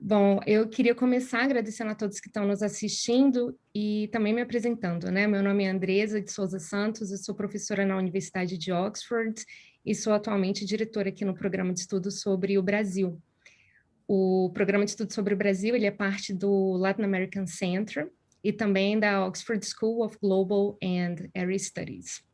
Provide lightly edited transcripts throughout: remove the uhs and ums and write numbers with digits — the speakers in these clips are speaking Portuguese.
Bom, eu queria começar agradecendo a todos que estão nos assistindo e também me apresentando, né? Meu nome é Andresa de Souza Santos, eu sou professora na Universidade de Oxford e sou atualmente diretora aqui no programa de estudos sobre o Brasil. O programa de estudos sobre o Brasil, ele é parte do Latin American Center e também da Oxford School of Global and Area Studies.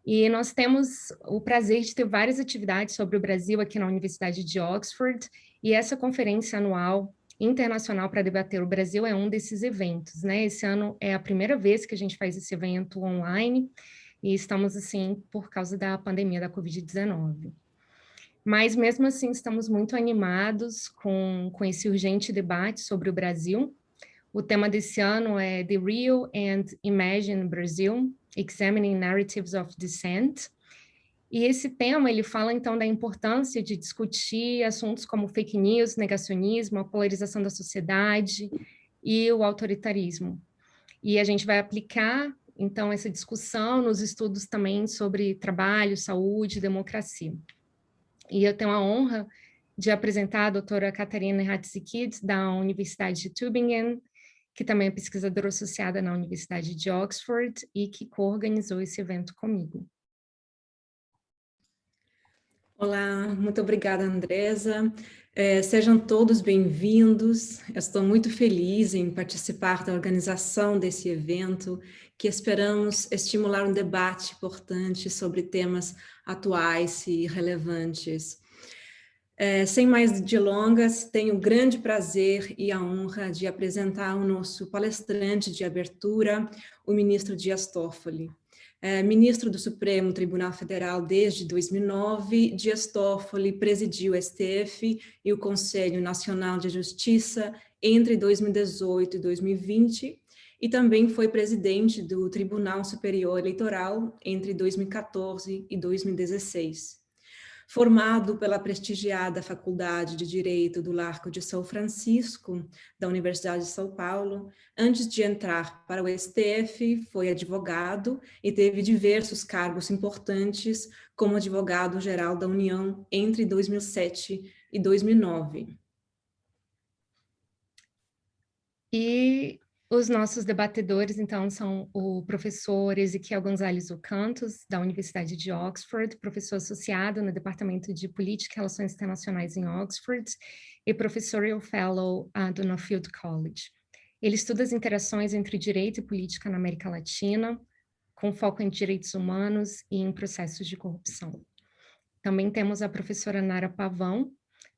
E nós temos o prazer de ter várias atividades sobre o Brasil aqui na Universidade de Oxford, e essa conferência anual internacional para debater o Brasil é um desses eventos, né? Esse ano é a primeira vez que a gente faz esse evento online, e estamos assim por causa da pandemia da Covid-19. Mas mesmo assim estamos muito animados com esse urgente debate sobre o Brasil. O tema desse ano é The Real and Imagined Brazil, Examining Narratives of Dissent. E esse tema, ele fala, então, da importância de discutir assuntos como fake news, negacionismo, a polarização da sociedade e o autoritarismo. E a gente vai aplicar, então, essa discussão nos estudos também sobre trabalho, saúde e democracia. E eu tenho a honra de apresentar a doutora Catarina Hatzikid, da Universidade de Tübingen, que também é pesquisadora associada na Universidade de Oxford e que co-organizou esse evento comigo. Olá, muito obrigada, Andresa. Sejam todos bem-vindos. Eu estou muito feliz em participar da organização desse evento, que esperamos estimular um debate importante sobre temas atuais e relevantes. Sem mais delongas, tenho o grande prazer e a honra de apresentar o nosso palestrante de abertura, o ministro Dias Toffoli. Ministro do Supremo Tribunal Federal desde 2009, Dias Toffoli presidiu o STF e o Conselho Nacional de Justiça entre 2018 e 2020, e também foi presidente do Tribunal Superior Eleitoral entre 2014 e 2016. Formado pela prestigiada Faculdade de Direito do Largo de São Francisco, da Universidade de São Paulo, antes de entrar para o STF, foi advogado e teve diversos cargos importantes como advogado-geral da União entre 2007 e 2009. E os nossos debatedores, então, são o professor Ezequiel Gonzalez Ocantos, da Universidade de Oxford, professor associado no Departamento de Política e Relações Internacionais em Oxford, e Professorial Fellow do Nuffield College. Ele estuda as interações entre direito e política na América Latina, com foco em direitos humanos e em processos de corrupção. Também temos a professora Nara Pavão,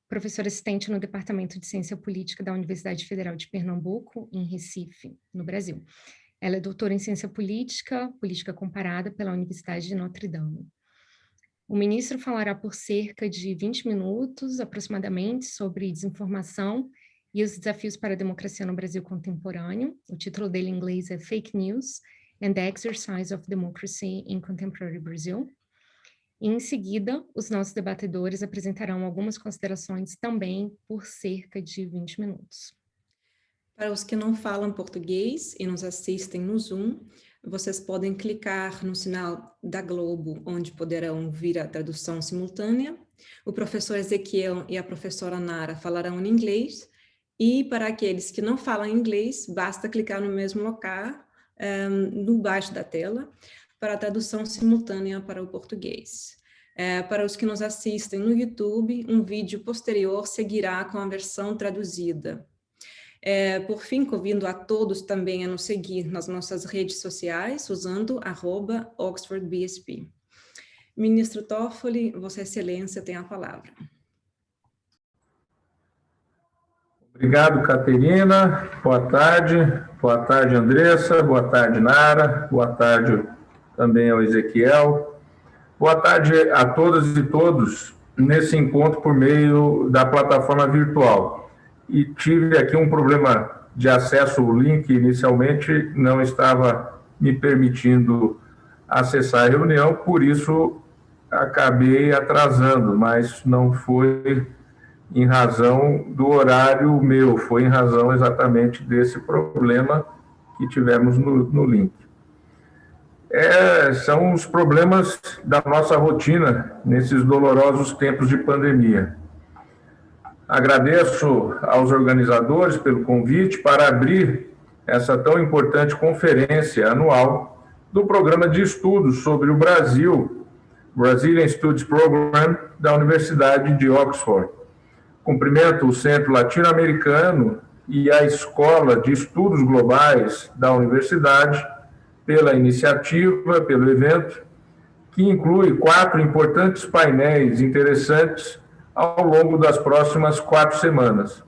professora assistente no Departamento de Ciência Política da Universidade Federal de Pernambuco, em Recife, no Brasil. Ela é doutora em Ciência Política, Política Comparada pela Universidade de Notre Dame. O ministro falará por cerca de 20 minutos, aproximadamente, sobre desinformação e os desafios para a democracia no Brasil contemporâneo. O título dele em inglês é Fake News and the Exercise of Democracy in Contemporary Brazil. E, em seguida, os nossos debatedores apresentarão algumas considerações também por cerca de 20 minutos. Para os que não falam português e nos assistem no Zoom, vocês podem clicar no sinal da Globo, onde poderão ouvir a tradução simultânea. O professor Ezequiel e a professora Nara falarão em inglês, e para aqueles que não falam inglês, basta clicar no mesmo local, no baixo da tela, para a tradução simultânea para o português. Para os que nos assistem no YouTube, um vídeo posterior seguirá com a versão traduzida. Por fim, convido a todos também a nos seguir nas nossas redes sociais, usando @OxfordBSP. Ministro Toffoli, Vossa Excelência tem a palavra. Obrigado, Caterina. Boa tarde, Andressa. Boa tarde, Nara. Boa tarde também ao Ezequiel. Boa tarde a todas e todos nesse encontro por meio da plataforma virtual. E tive aqui um problema de acesso ao link, inicialmente não estava me permitindo acessar a reunião, por isso acabei atrasando, mas não foi em razão do horário meu, foi em razão exatamente desse problema que tivemos no link. São os problemas da nossa rotina nesses dolorosos tempos de pandemia. Agradeço aos organizadores pelo convite para abrir essa tão importante conferência anual do Programa de Estudos sobre o Brasil, Brazilian Studies Program, da Universidade de Oxford. Cumprimento o Centro Latino-Americano e a Escola de Estudos Globais da Universidade pela iniciativa, pelo evento, que inclui 4 importantes painéis interessantes ao longo das próximas 4 semanas.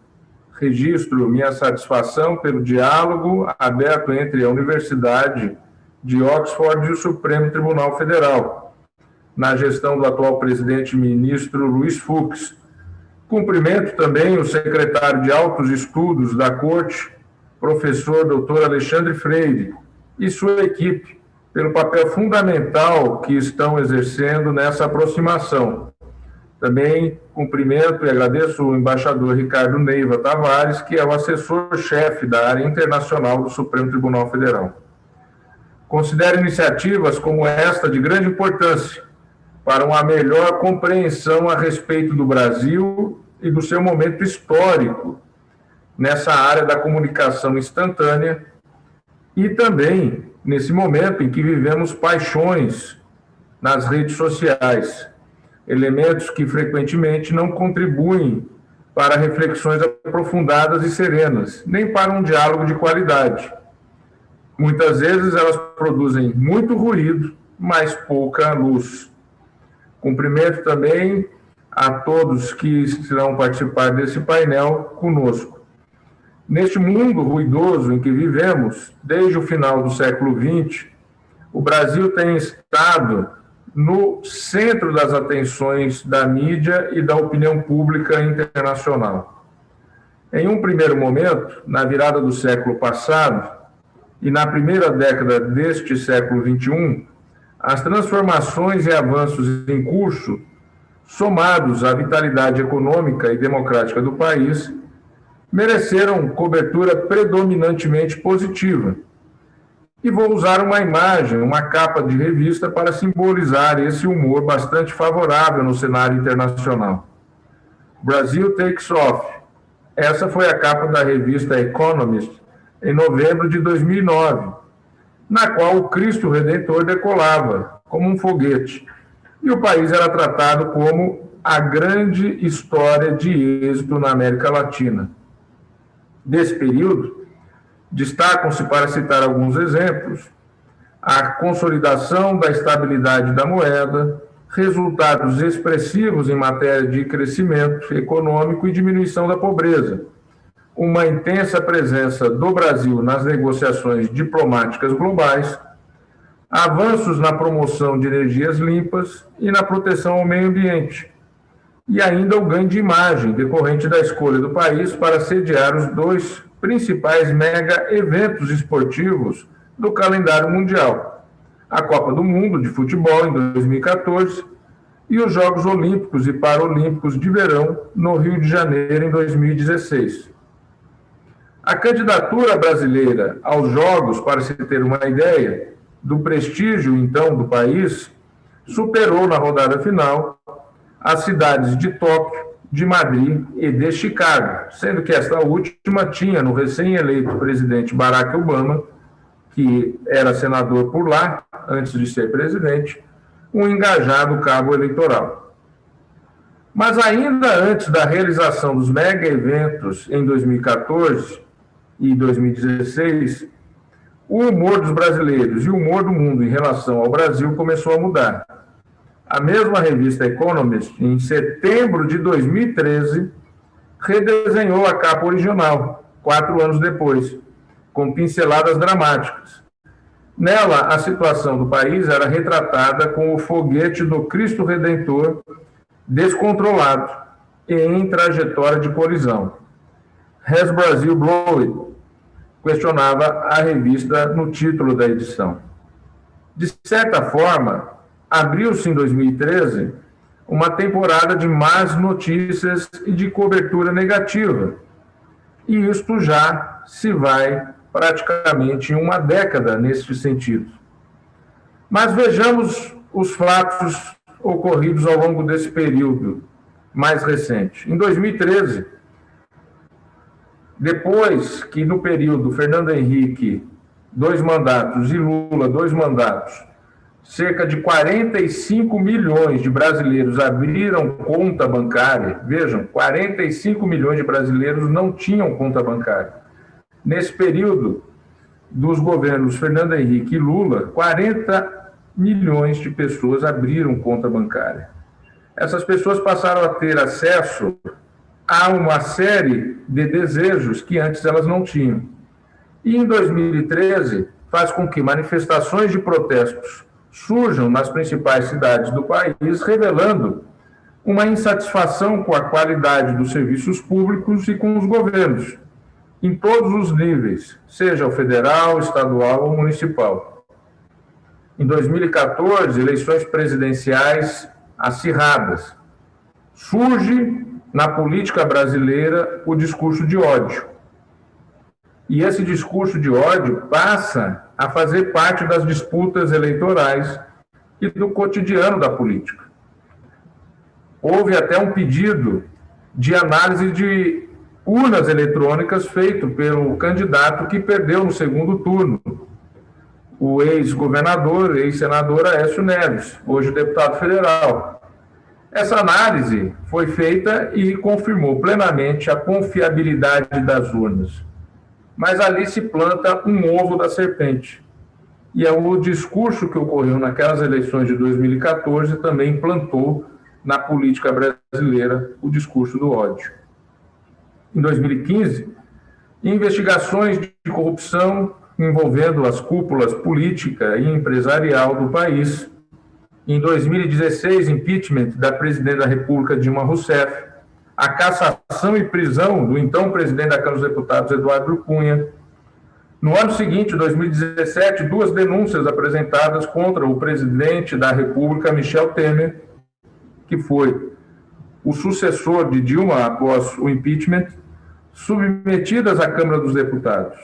Registro minha satisfação pelo diálogo aberto entre a Universidade de Oxford e o Supremo Tribunal Federal, na gestão do atual presidente ministro Luiz Fux. Cumprimento também o secretário de Altos Estudos da Corte, professor Dr. Alexandre Freire, e sua equipe, pelo papel fundamental que estão exercendo nessa aproximação. Também cumprimento e agradeço o embaixador Ricardo Neiva Tavares, que é o assessor-chefe da área internacional do Supremo Tribunal Federal. Considero iniciativas como esta de grande importância para uma melhor compreensão a respeito do Brasil e do seu momento histórico nessa área da comunicação instantânea e também nesse momento em que vivemos paixões nas redes sociais, elementos que frequentemente não contribuem para reflexões aprofundadas e serenas, nem para um diálogo de qualidade. Muitas vezes elas produzem muito ruído, mas pouca luz. Cumprimento também a todos que irão participar desse painel conosco. Neste mundo ruidoso em que vivemos, desde o final do século XX, o Brasil tem estado no centro das atenções da mídia e da opinião pública internacional. Em um primeiro momento, na virada do século passado e na primeira década deste século XXI, as transformações e avanços em curso, somados à vitalidade econômica e democrática do país, mereceram cobertura predominantemente positiva. E vou usar uma imagem, uma capa de revista para simbolizar esse humor bastante favorável no cenário internacional. Brasil Takes Off. Essa foi a capa da revista Economist em novembro de 2009, na qual o Cristo Redentor decolava como um foguete, e o país era tratado como a grande história de êxito na América Latina. Desse período, destacam-se, para citar alguns exemplos, a consolidação da estabilidade da moeda, resultados expressivos em matéria de crescimento econômico e diminuição da pobreza, uma intensa presença do Brasil nas negociações diplomáticas globais, avanços na promoção de energias limpas e na proteção ao meio ambiente, e ainda o ganho de imagem decorrente da escolha do país para sediar os 2 principais mega eventos esportivos do calendário mundial, a Copa do Mundo de Futebol em 2014 e os Jogos Olímpicos e Paralímpicos de Verão no Rio de Janeiro em 2016. A candidatura brasileira aos Jogos, para se ter uma ideia do prestígio, então, do país, superou na rodada final as cidades de Tóquio, de Madrid e de Chicago, sendo que esta última tinha no recém-eleito presidente Barack Obama, que era senador por lá, antes de ser presidente, um engajado cabo eleitoral. Mas ainda antes da realização dos mega-eventos em 2014 e 2016, o humor dos brasileiros e o humor do mundo em relação ao Brasil começou a mudar. A mesma revista Economist, em setembro de 2013, redesenhou a capa original, 4 anos depois, com pinceladas dramáticas. Nela, a situação do país era retratada com o foguete do Cristo Redentor descontrolado e em trajetória de colisão. Has Brazil Blown? Questionava a revista no título da edição. De certa forma, abriu-se em 2013 uma temporada de más notícias e de cobertura negativa. E isto já se vai praticamente em uma década nesse sentido. Mas vejamos os fatos ocorridos ao longo desse período. mais recente. Em 2013, depois que no período Fernando Henrique, 2 mandatos, e Lula, 2 mandatos, cerca de 45 milhões de brasileiros abriram conta bancária. Vejam, 45 milhões de brasileiros não tinham conta bancária. Nesse período dos governos Fernando Henrique e Lula, 40 milhões de pessoas abriram conta bancária. Essas pessoas passaram a ter acesso a uma série de desejos que antes elas não tinham. E em 2013, faz com que manifestações de protestos surjam nas principais cidades do país, revelando uma insatisfação com a qualidade dos serviços públicos e com os governos, em todos os níveis, seja o federal, estadual ou municipal. Em 2014, eleições presidenciais acirradas. Surge na política brasileira o discurso de ódio. E esse discurso de ódio passa a fazer parte das disputas eleitorais e do cotidiano da política. Houve até um pedido de análise de urnas eletrônicas feito pelo candidato que perdeu no segundo turno, o ex-governador, ex-senador Aécio Neves, hoje deputado federal. Essa análise foi feita e confirmou plenamente a confiabilidade das urnas. Mas ali se planta um ovo da serpente. E é o discurso que ocorreu naquelas eleições de 2014 também plantou na política brasileira o discurso do ódio. Em 2015, investigações de corrupção envolvendo as cúpulas política e empresarial do país. Em 2016, impeachment da presidente da República, Dilma Rousseff, a cassação e prisão do então presidente da Câmara dos Deputados, Eduardo Cunha. No ano seguinte, 2017, 2 denúncias apresentadas contra o presidente da República, Michel Temer, que foi o sucessor de Dilma após o impeachment, submetidas à Câmara dos Deputados.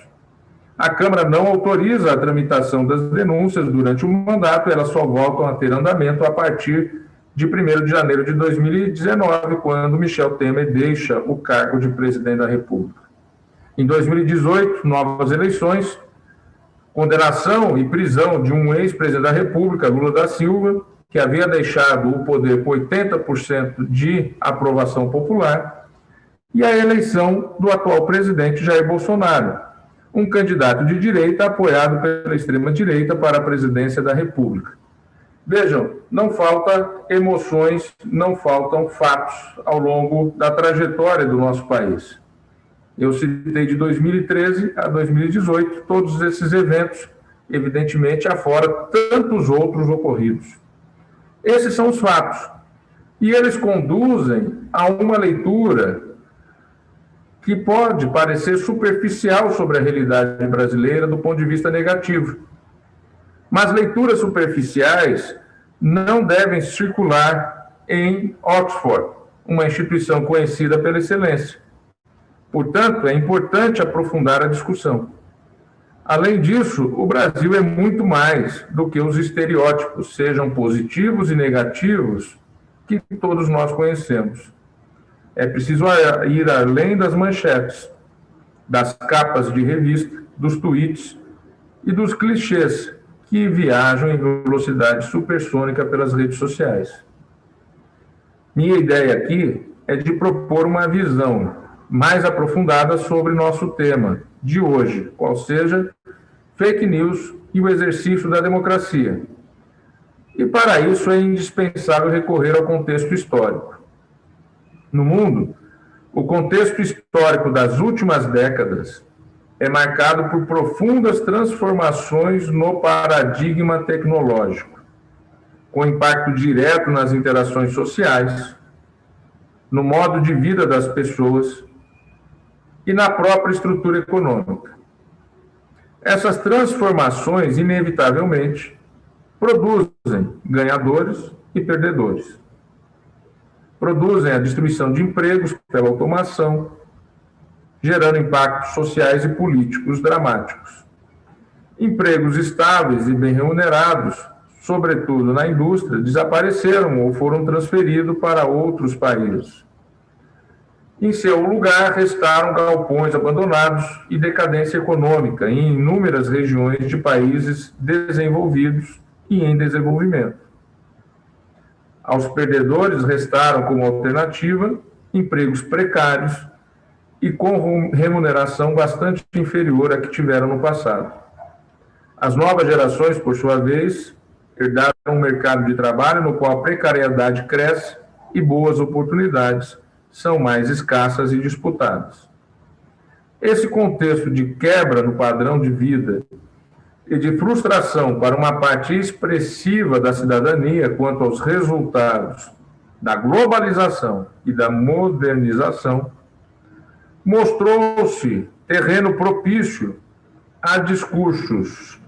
A Câmara não autoriza a tramitação das denúncias durante o mandato, elas só voltam a ter andamento a partir de 1º de janeiro de 2019, quando Michel Temer deixa o cargo de presidente da República. Em 2018, novas eleições, condenação e prisão de um ex-presidente da República, Lula da Silva, que havia deixado o poder com 80% de aprovação popular, e a eleição do atual presidente Jair Bolsonaro, um candidato de direita apoiado pela extrema-direita para a presidência da República. Vejam, não faltam emoções, não faltam fatos ao longo da trajetória do nosso país. Eu citei de 2013 a 2018 todos esses eventos, evidentemente, afora tantos outros ocorridos. Esses são os fatos. E eles conduzem a uma leitura que pode parecer superficial sobre a realidade brasileira do ponto de vista negativo. Mas leituras superficiais não devem circular em Oxford, uma instituição conhecida pela excelência. Portanto, é importante aprofundar a discussão. Além disso, o Brasil é muito mais do que os estereótipos, sejam positivos e negativos, que todos nós conhecemos. É preciso ir além das manchetes, das capas de revista, dos tweets e dos clichês que viajam em velocidade supersônica pelas redes sociais. Minha ideia aqui é de propor uma visão mais aprofundada sobre nosso tema de hoje, qual seja fake news e o exercício da democracia. E para isso é indispensável recorrer ao contexto histórico. No mundo, o contexto histórico das últimas décadas é marcado por profundas transformações no paradigma tecnológico, com impacto direto nas interações sociais, no modo de vida das pessoas e na própria estrutura econômica. Essas transformações, inevitavelmente, produzem ganhadores e perdedores. Produzem a destruição de empregos pela automação, gerando impactos sociais e políticos dramáticos. Empregos estáveis e bem remunerados sobretudo na indústria, desapareceram ou foram transferidos para outros países. Em seu lugar, restaram galpões abandonados e decadência econômica em inúmeras regiões de países desenvolvidos e em desenvolvimento. Aos perdedores restaram como alternativa empregos precários e com remuneração bastante inferior à que tiveram no passado. As novas gerações, por sua vez, herdaram um mercado de trabalho no qual a precariedade cresce e boas oportunidades são mais escassas e disputadas. Esse contexto de quebra no padrão de vida e de frustração para uma parte expressiva da cidadania quanto aos resultados da globalização e da modernização mostrou-se terreno propício a discursos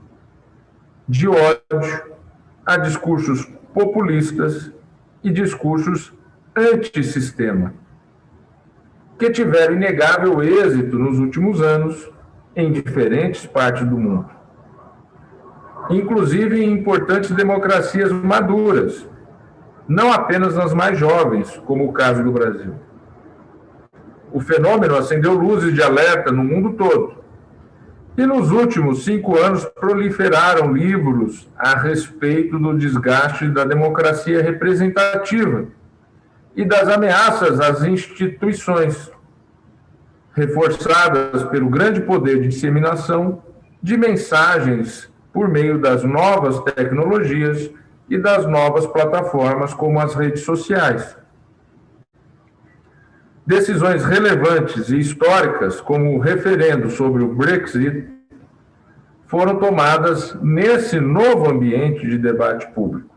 de ódio, a discursos populistas e discursos antissistema, que tiveram inegável êxito nos últimos anos em diferentes partes do mundo, inclusive em importantes democracias maduras, não apenas nas mais jovens, como o caso do Brasil. O fenômeno acendeu luzes de alerta no mundo todo, e nos últimos 5 anos proliferaram livros a respeito do desgaste da democracia representativa e das ameaças às instituições, reforçadas pelo grande poder de disseminação de mensagens por meio das novas tecnologias e das novas plataformas como as redes sociais. Decisões relevantes e históricas, como o referendo sobre o Brexit, foram tomadas nesse novo ambiente de debate público.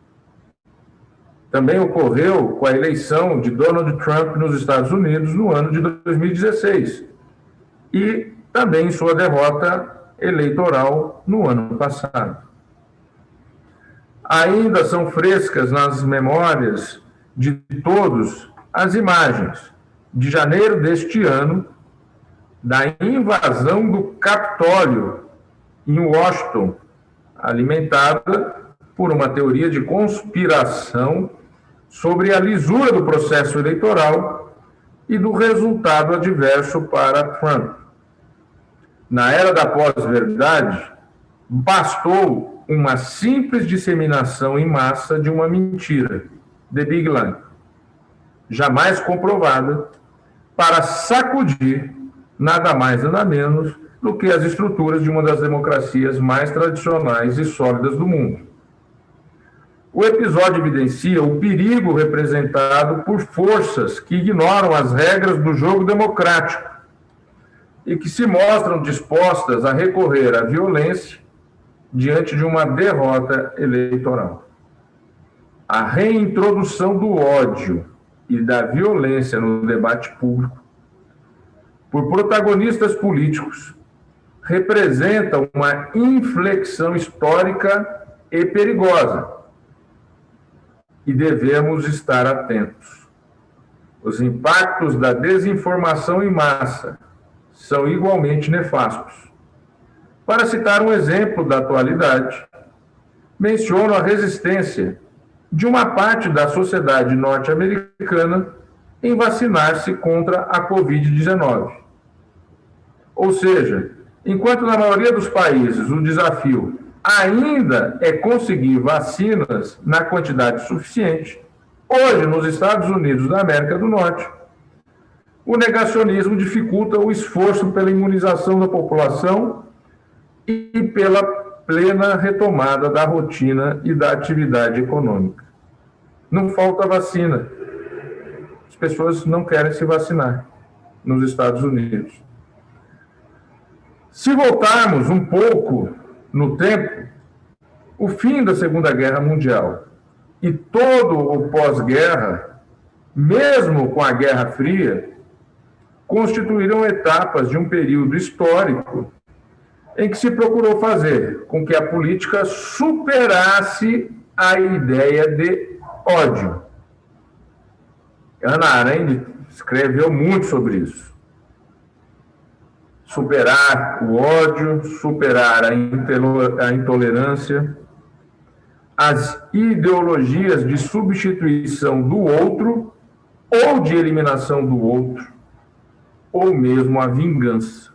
Também ocorreu com a eleição de Donald Trump nos Estados Unidos no ano de 2016 e também sua derrota eleitoral no ano passado. Ainda são frescas nas memórias de todos as imagens de janeiro deste ano da invasão do Capitólio em Washington, alimentada por uma teoria de conspiração sobre a lisura do processo eleitoral e do resultado adverso para Trump. Na era da pós-verdade, bastou uma simples disseminação em massa de uma mentira, The Big Lie, jamais comprovada, para sacudir nada mais nada menos do que as estruturas de uma das democracias mais tradicionais e sólidas do mundo. O episódio evidencia o perigo representado por forças que ignoram as regras do jogo democrático e que se mostram dispostas a recorrer à violência diante de uma derrota eleitoral. A reintrodução do ódio e da violência no debate público por protagonistas políticos representa uma inflexão histórica e perigosa, e devemos estar atentos. Os impactos da desinformação em massa são igualmente nefastos. Para citar um exemplo da atualidade, menciono a resistência de uma parte da sociedade norte-americana em vacinar-se contra a Covid-19. Ou seja, enquanto na maioria dos países o desafio ainda é conseguir vacinas na quantidade suficiente, hoje, nos Estados Unidos da América do Norte, o negacionismo dificulta o esforço pela imunização da população e pela plena retomada da rotina e da atividade econômica. Não falta vacina. As pessoas não querem se vacinar nos Estados Unidos. Se voltarmos um pouco no tempo, o fim da Segunda Guerra Mundial e todo o pós-guerra, mesmo com a Guerra Fria, constituíram etapas de um período histórico em que se procurou fazer com que a política superasse a ideia de ódio. Hannah Arendt escreveu muito sobre isso. Superar o ódio, superar a intolerância, as ideologias de substituição do outro ou de eliminação do outro, ou mesmo a vingança.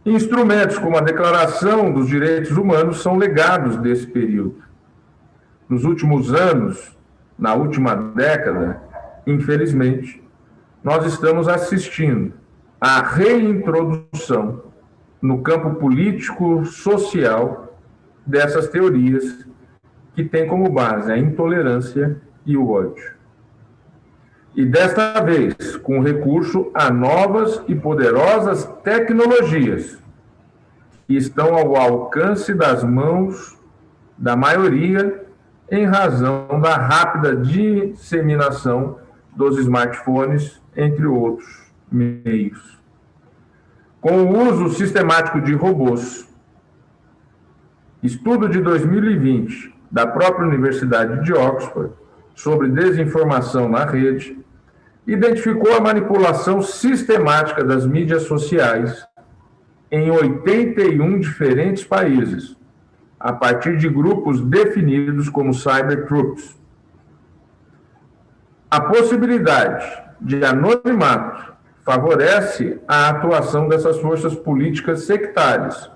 Instrumentos como a Declaração dos Direitos Humanos são legados desse período. Nos últimos anos, na última década, infelizmente, nós estamos assistindo à reintrodução no campo político-social dessas teorias que têm como base a intolerância e o ódio. E desta vez, com recurso a novas e poderosas tecnologias que estão ao alcance das mãos da maioria em razão da rápida disseminação dos smartphones, entre outros meios. Com o uso sistemático de robôs. Estudo de 2020 da própria Universidade de Oxford sobre desinformação na rede identificou a manipulação sistemática das mídias sociais em 81 diferentes países, a partir de grupos definidos como cybertroops. A possibilidade de anonimato favorece a atuação dessas forças políticas sectárias,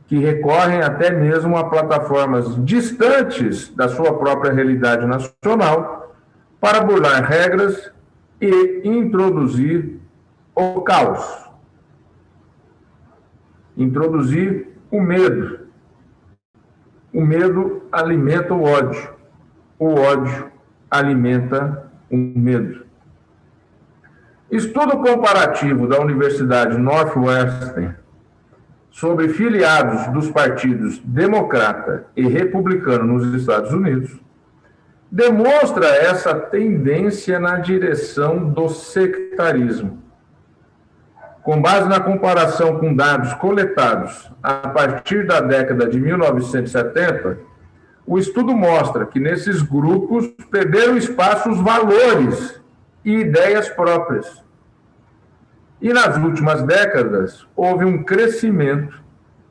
que recorrem até mesmo a plataformas distantes da sua própria realidade nacional para burlar regras e introduzir o caos. Introduzir o medo. O medo alimenta o ódio alimenta o medo. Estudo comparativo da Universidade Northwestern sobre filiados dos partidos democrata e republicano nos Estados Unidos demonstra essa tendência na direção do sectarismo. Com base na comparação com dados coletados a partir da década de 1970, o estudo mostra que nesses grupos perderam espaço os valores e ideias próprias. E nas últimas décadas, houve um crescimento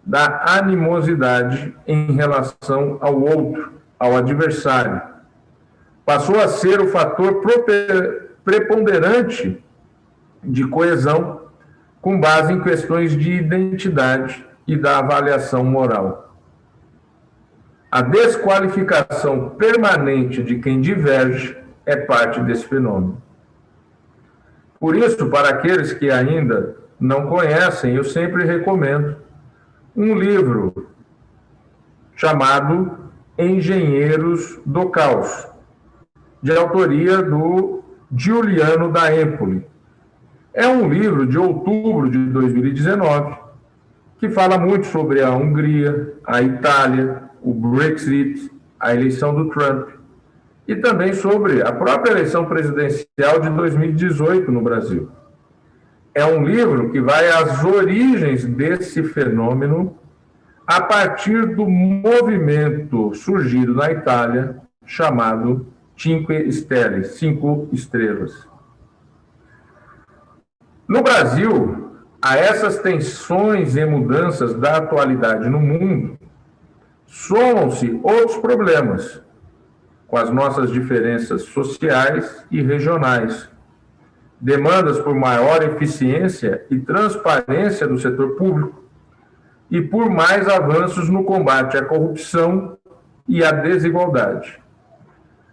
da animosidade em relação ao outro, ao adversário. Passou a ser o fator preponderante de coesão com base em questões de identidade e da avaliação moral. A desqualificação permanente de quem diverge é parte desse fenômeno. Por isso, para aqueles que ainda não conhecem, eu sempre recomendo um livro chamado Engenheiros do Caos, de autoria do Giuliano da Empoli. É um livro de outubro de 2019 que fala muito sobre a Hungria, a Itália, o Brexit, a eleição do Trump e também sobre a própria eleição presidencial de 2018 no Brasil. É um livro que vai às origens desse fenômeno a partir do movimento surgido na Itália chamado Cinque Stelle, 5 estrelas. No Brasil, a essas tensões e mudanças da atualidade no mundo, somam-se outros problemas, com as nossas diferenças sociais e regionais, demandas por maior eficiência e transparência do setor público e por mais avanços no combate à corrupção e à desigualdade.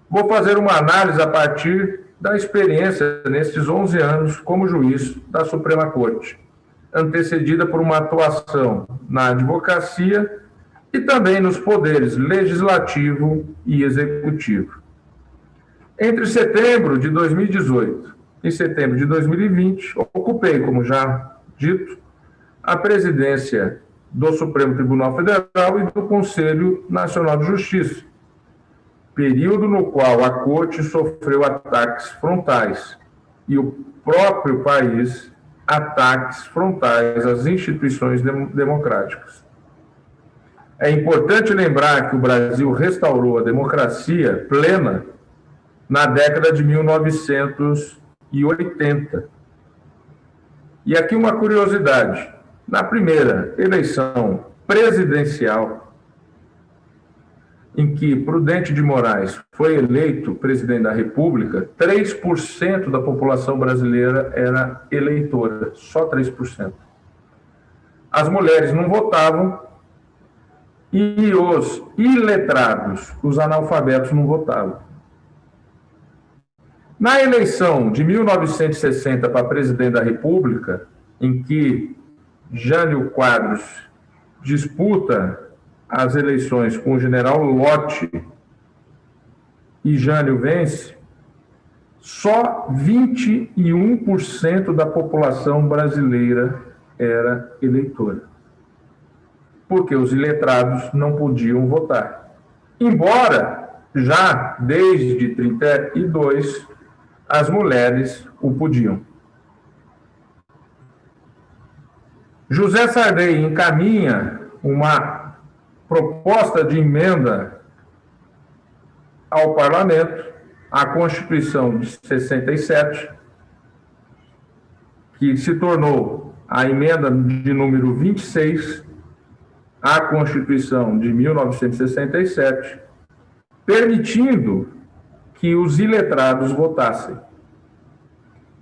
Vou fazer uma análise a partir da experiência nesses 11 anos como juiz da Suprema Corte, antecedida por uma atuação na advocacia e também nos poderes legislativo e executivo. Entre setembro de 2018 e setembro de 2020, ocupei, como já dito, a presidência do Supremo Tribunal Federal e do Conselho Nacional de Justiça, período no qual a Corte sofreu ataques frontais e o próprio país ataques frontais às instituições democráticas. É importante lembrar que o Brasil restaurou a democracia plena na década de 1980. E aqui uma curiosidade: na primeira eleição presidencial em que Prudente de Moraes foi eleito presidente da República, 3% da população brasileira era eleitora, só 3%. As mulheres não votavam e os iletrados, os analfabetos, não votavam. Na eleição de 1960 para presidente da República, em que Jânio Quadros disputa as eleições com o general Lott e Jânio vence, só 21% da população brasileira era eleitora. Porque os iletrados não podiam votar. Embora já desde 32 as mulheres o podiam. José Sarney encaminha uma proposta de emenda ao Parlamento, à Constituição de 67, que se tornou a emenda de número 26 à Constituição de 1967, permitindo que os iletrados votassem.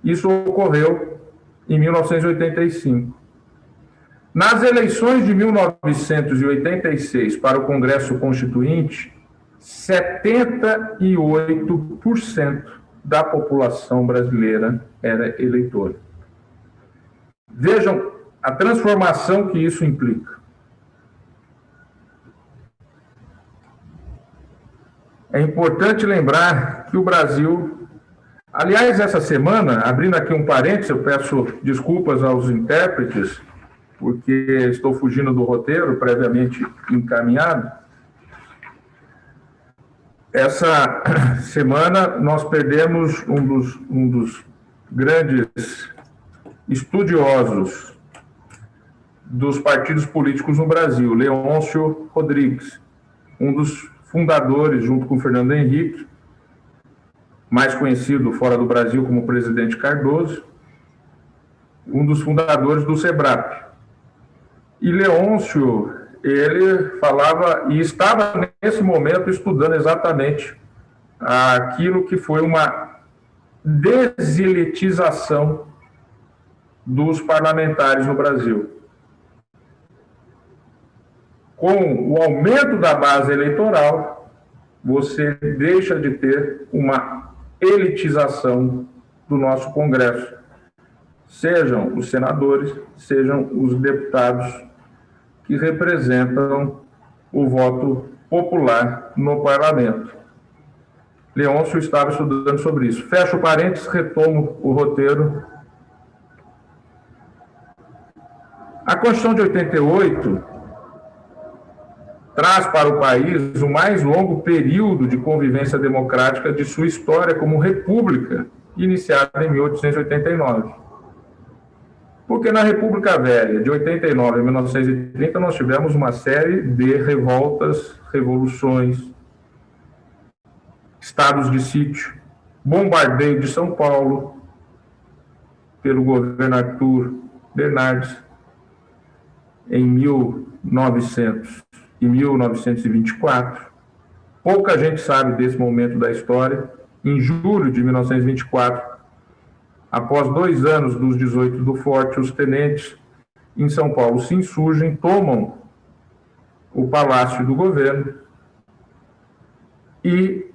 Isso ocorreu em 1985. Nas eleições de 1986 para o Congresso Constituinte, 78% da população brasileira era eleitora. Vejam a transformação que isso implica. É importante lembrar que o Brasil... Aliás, essa semana, abrindo aqui um parênteses, eu peço desculpas aos intérpretes, porque estou fugindo do roteiro previamente encaminhado. Essa semana nós perdemos um dos grandes estudiosos dos partidos políticos no Brasil, Leôncio Rodrigues, um dos fundadores, junto com Fernando Henrique, mais conhecido fora do Brasil como presidente Cardoso, um dos fundadores do SEBRAP. E Leôncio, ele falava e estava nesse momento estudando exatamente aquilo que foi uma deselitização dos parlamentares no Brasil. Com o aumento da base eleitoral, você deixa de ter uma elitização do nosso Congresso. Sejam os senadores, sejam os deputados que representam o voto popular no parlamento. Leôncio estava estudando sobre isso. Fecho parênteses, retomo o roteiro. A Constituição de 88 traz para o país o mais longo período de convivência democrática de sua história como república, iniciada em 1889. Porque na República Velha, de 89 a 1930, nós tivemos uma série de revoltas, revoluções, estados de sítio, bombardeio de São Paulo pelo governo Arthur Bernardes em 1924. Pouca gente sabe desse momento da história. Em julho de 1924, após 2 anos dos 18 do Forte, os tenentes em São Paulo se insurgem, tomam o palácio do governo e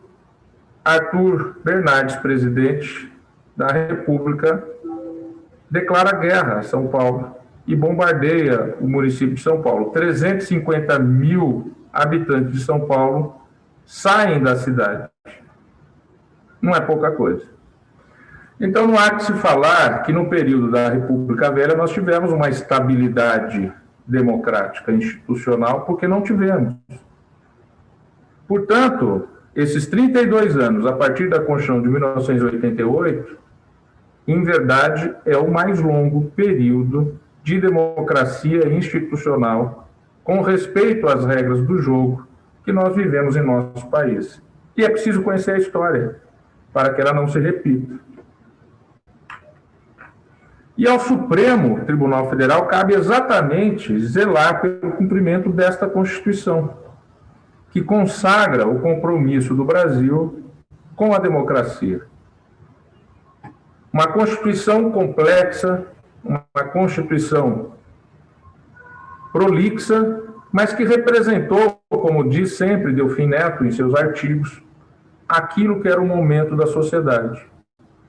Arthur Bernardes, presidente da República, declara guerra a São Paulo e bombardeia o município de São Paulo. 350 mil habitantes de São Paulo saem da cidade. Não é pouca coisa. Então, não há que se falar que no período da República Velha nós tivemos uma estabilidade democrática institucional, porque não tivemos. Portanto, esses 32 anos, a partir da Constituição de 1988, em verdade, é o mais longo período de democracia institucional com respeito às regras do jogo que nós vivemos em nosso país. E é preciso conhecer a história para que ela não se repita. E ao Supremo Tribunal Federal cabe exatamente zelar pelo cumprimento desta Constituição. que consagra o compromisso do Brasil com a democracia. Uma Constituição complexa, uma Constituição prolixa, mas que representou, como diz sempre Delfim Neto em seus artigos, aquilo que era o momento da sociedade.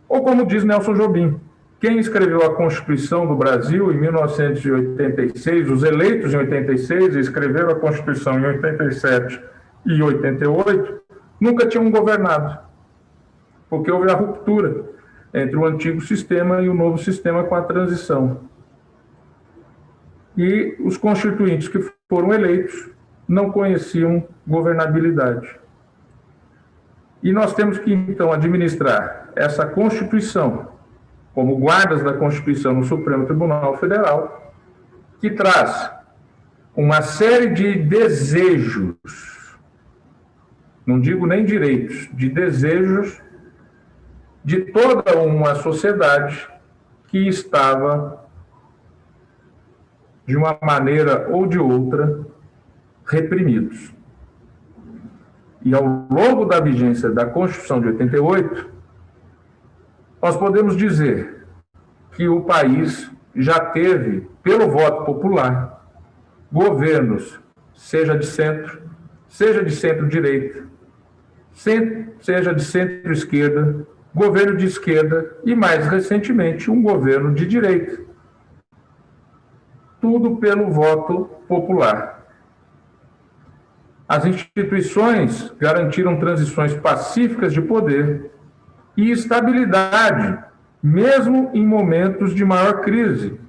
Ou como diz Nelson Jobim, quem escreveu a Constituição do Brasil em 1986, os eleitos em 86 escreveram a Constituição em 87 e 88, nunca tinham governado, porque houve a ruptura entre o antigo sistema e o novo sistema com a transição. E os constituintes que foram eleitos não conheciam governabilidade. E nós temos que, então, administrar essa Constituição como guardas da Constituição no Supremo Tribunal Federal, que traz uma série de desejos, não digo nem direitos, de desejos de toda uma sociedade que estava, de uma maneira ou de outra, reprimidos. E ao longo da vigência da Constituição de 88, nós podemos dizer que o país já teve, pelo voto popular, governos, seja de centro-direita, seja de centro-esquerda, governo de esquerda e, mais recentemente, um governo de direita. Tudo pelo voto popular. As instituições garantiram transições pacíficas de poder e estabilidade, mesmo em momentos de maior crise,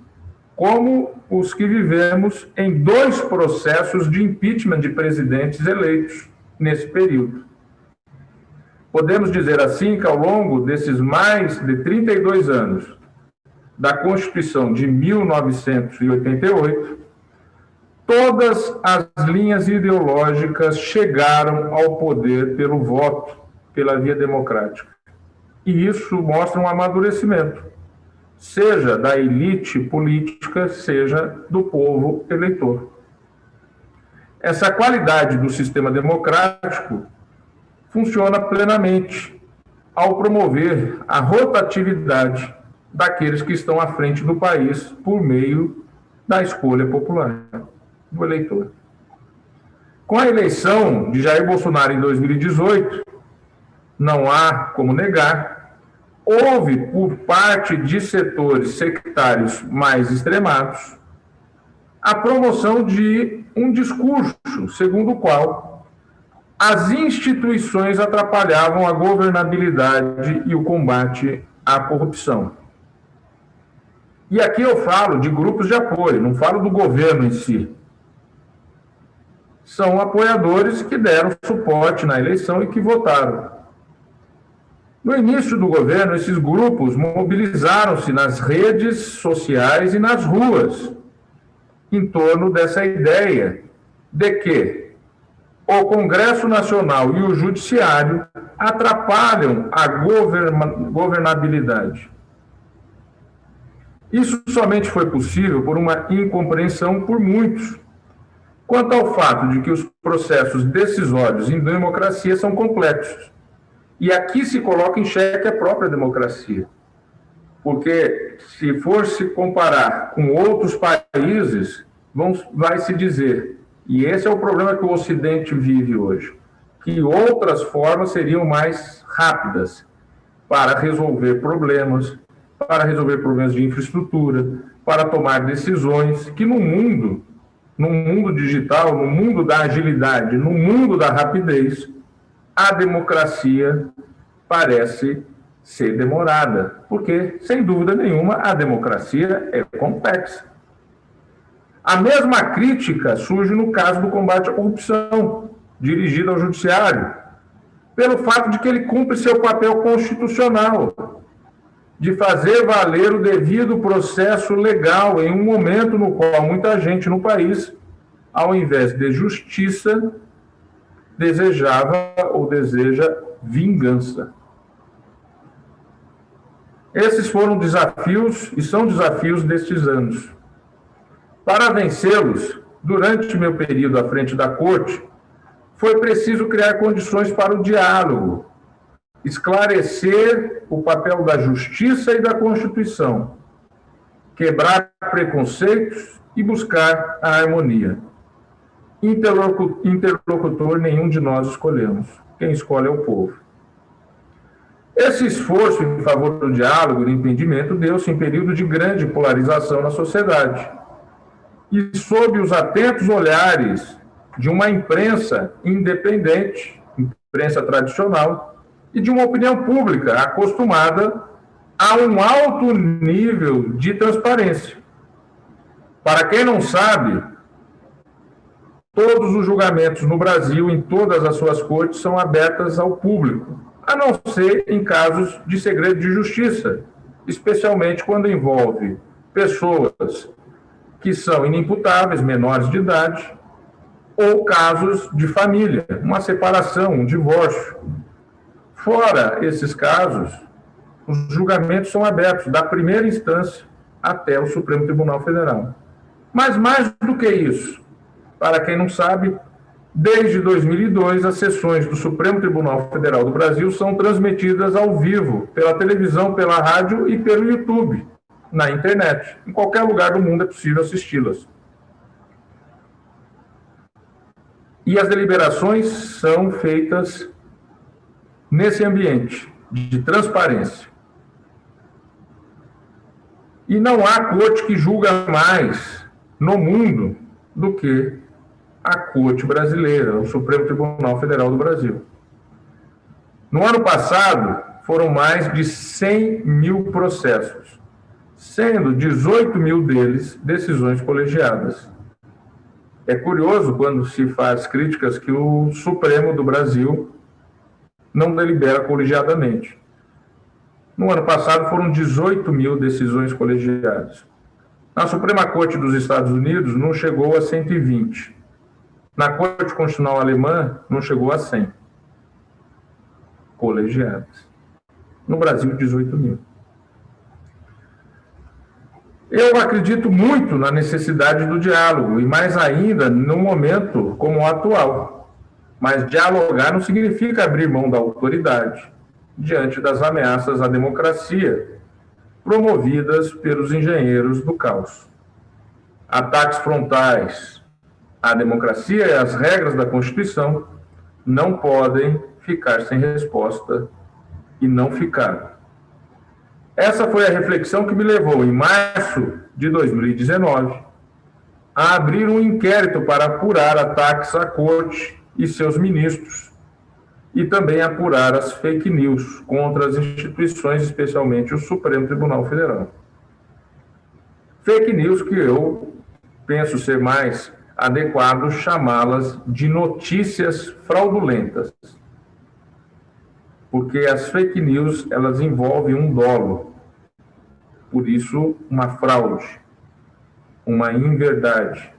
como os que vivemos em 2 processos de impeachment de presidentes eleitos nesse período. Podemos dizer assim que ao longo desses mais de 32 anos da Constituição de 1988, todas as linhas ideológicas chegaram ao poder pelo voto, pela via democrática. E isso mostra um amadurecimento, seja da elite política, seja do povo eleitor. Essa qualidade do sistema democrático funciona plenamente ao promover a rotatividade daqueles que estão à frente do país por meio da escolha popular do eleitor. Com a eleição de Jair Bolsonaro em 2018, não há como negar, houve por parte de setores sectários mais extremados a promoção de um discurso segundo o qual as instituições atrapalhavam a governabilidade e o combate à corrupção. E aqui eu falo de grupos de apoio, não falo do governo em si. São apoiadores que deram suporte na eleição e que votaram. No início do governo, esses grupos mobilizaram-se nas redes sociais e nas ruas em torno dessa ideia de que o Congresso Nacional e o Judiciário atrapalham a governabilidade. Isso somente foi possível por uma incompreensão por muitos, quanto ao fato de que os processos decisórios em democracia são complexos. E aqui se coloca em xeque a própria democracia. Porque, se for se comparar com outros países, vai se dizer, e esse é o problema que o Ocidente vive hoje, que outras formas seriam mais rápidas para resolver problemas de infraestrutura, para tomar decisões que no mundo digital, no mundo da agilidade, no mundo da rapidez, a democracia parece ser demorada, porque, sem dúvida nenhuma, a democracia é complexa. A mesma crítica surge no caso do combate à corrupção, dirigido ao judiciário, pelo fato de que ele cumpre seu papel constitucional, de fazer valer o devido processo legal em um momento no qual muita gente no país, ao invés de justiça, desejava ou deseja vingança. Esses foram desafios e são desafios destes anos. Para vencê-los, durante meu período à frente da Corte, foi preciso criar condições para o diálogo, esclarecer o papel da justiça e da Constituição, quebrar preconceitos e buscar a harmonia. Interlocutor nenhum de nós escolhemos. Quem escolhe é o povo. Esse esforço em favor do diálogo e do entendimento deu-se em período de grande polarização na sociedade. E sob os atentos olhares de uma imprensa independente, imprensa tradicional, e de uma opinião pública acostumada a um alto nível de transparência. Para quem não sabe, todos os julgamentos no Brasil, em todas as suas cortes, são abertas ao público, a não ser em casos de segredo de justiça, especialmente quando envolve pessoas que são inimputáveis, menores de idade, ou casos de família, uma separação, um divórcio. Fora esses casos, os julgamentos são abertos da primeira instância até o Supremo Tribunal Federal. Mas mais do que isso, para quem não sabe, desde 2002, as sessões do Supremo Tribunal Federal do Brasil são transmitidas ao vivo, pela televisão, pela rádio e pelo YouTube, na internet. Em qualquer lugar do mundo é possível assisti-las. E as deliberações são feitas nesse ambiente de transparência. E não há corte que julga mais no mundo do que a Corte Brasileira, o Supremo Tribunal Federal do Brasil. No ano passado, foram mais de 100 mil processos, sendo 18 mil deles decisões colegiadas. É curioso quando se faz críticas que o Supremo do Brasil não delibera colegiadamente. No ano passado, foram 18 mil decisões colegiadas. Na Suprema Corte dos Estados Unidos, não chegou a 120. Na Corte Constitucional Alemã, não chegou a 100 colegiadas. No Brasil, 18 mil. Eu acredito muito na necessidade do diálogo, e mais ainda num momento como o atual. Mas dialogar não significa abrir mão da autoridade diante das ameaças à democracia promovidas pelos engenheiros do caos. Ataques frontais à democracia e às regras da Constituição não podem ficar sem resposta e não ficaram. Essa foi a reflexão que me levou, em março de 2019, a abrir um inquérito para apurar ataques à Corte e seus ministros e também apurar as fake news contra as instituições, especialmente o Supremo Tribunal Federal. Fake news que eu penso ser mais adequado chamá-las de notícias fraudulentas. Porque as fake news, elas envolvem um dolo. Por isso, uma fraude, uma inverdade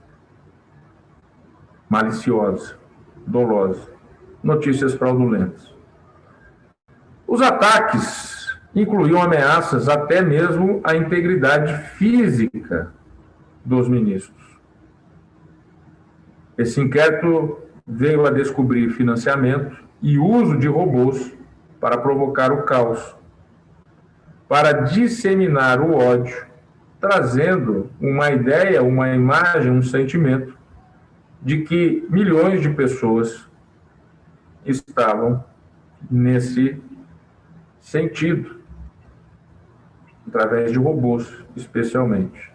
maliciosa, dolosa. Notícias fraudulentas. Os ataques incluíam ameaças até mesmo à integridade física dos ministros. Esse inquérito veio a descobrir financiamento e uso de robôs para provocar o caos, para disseminar o ódio, trazendo uma ideia, uma imagem, um sentimento de que milhões de pessoas estavam nesse sentido, através de robôs, especialmente.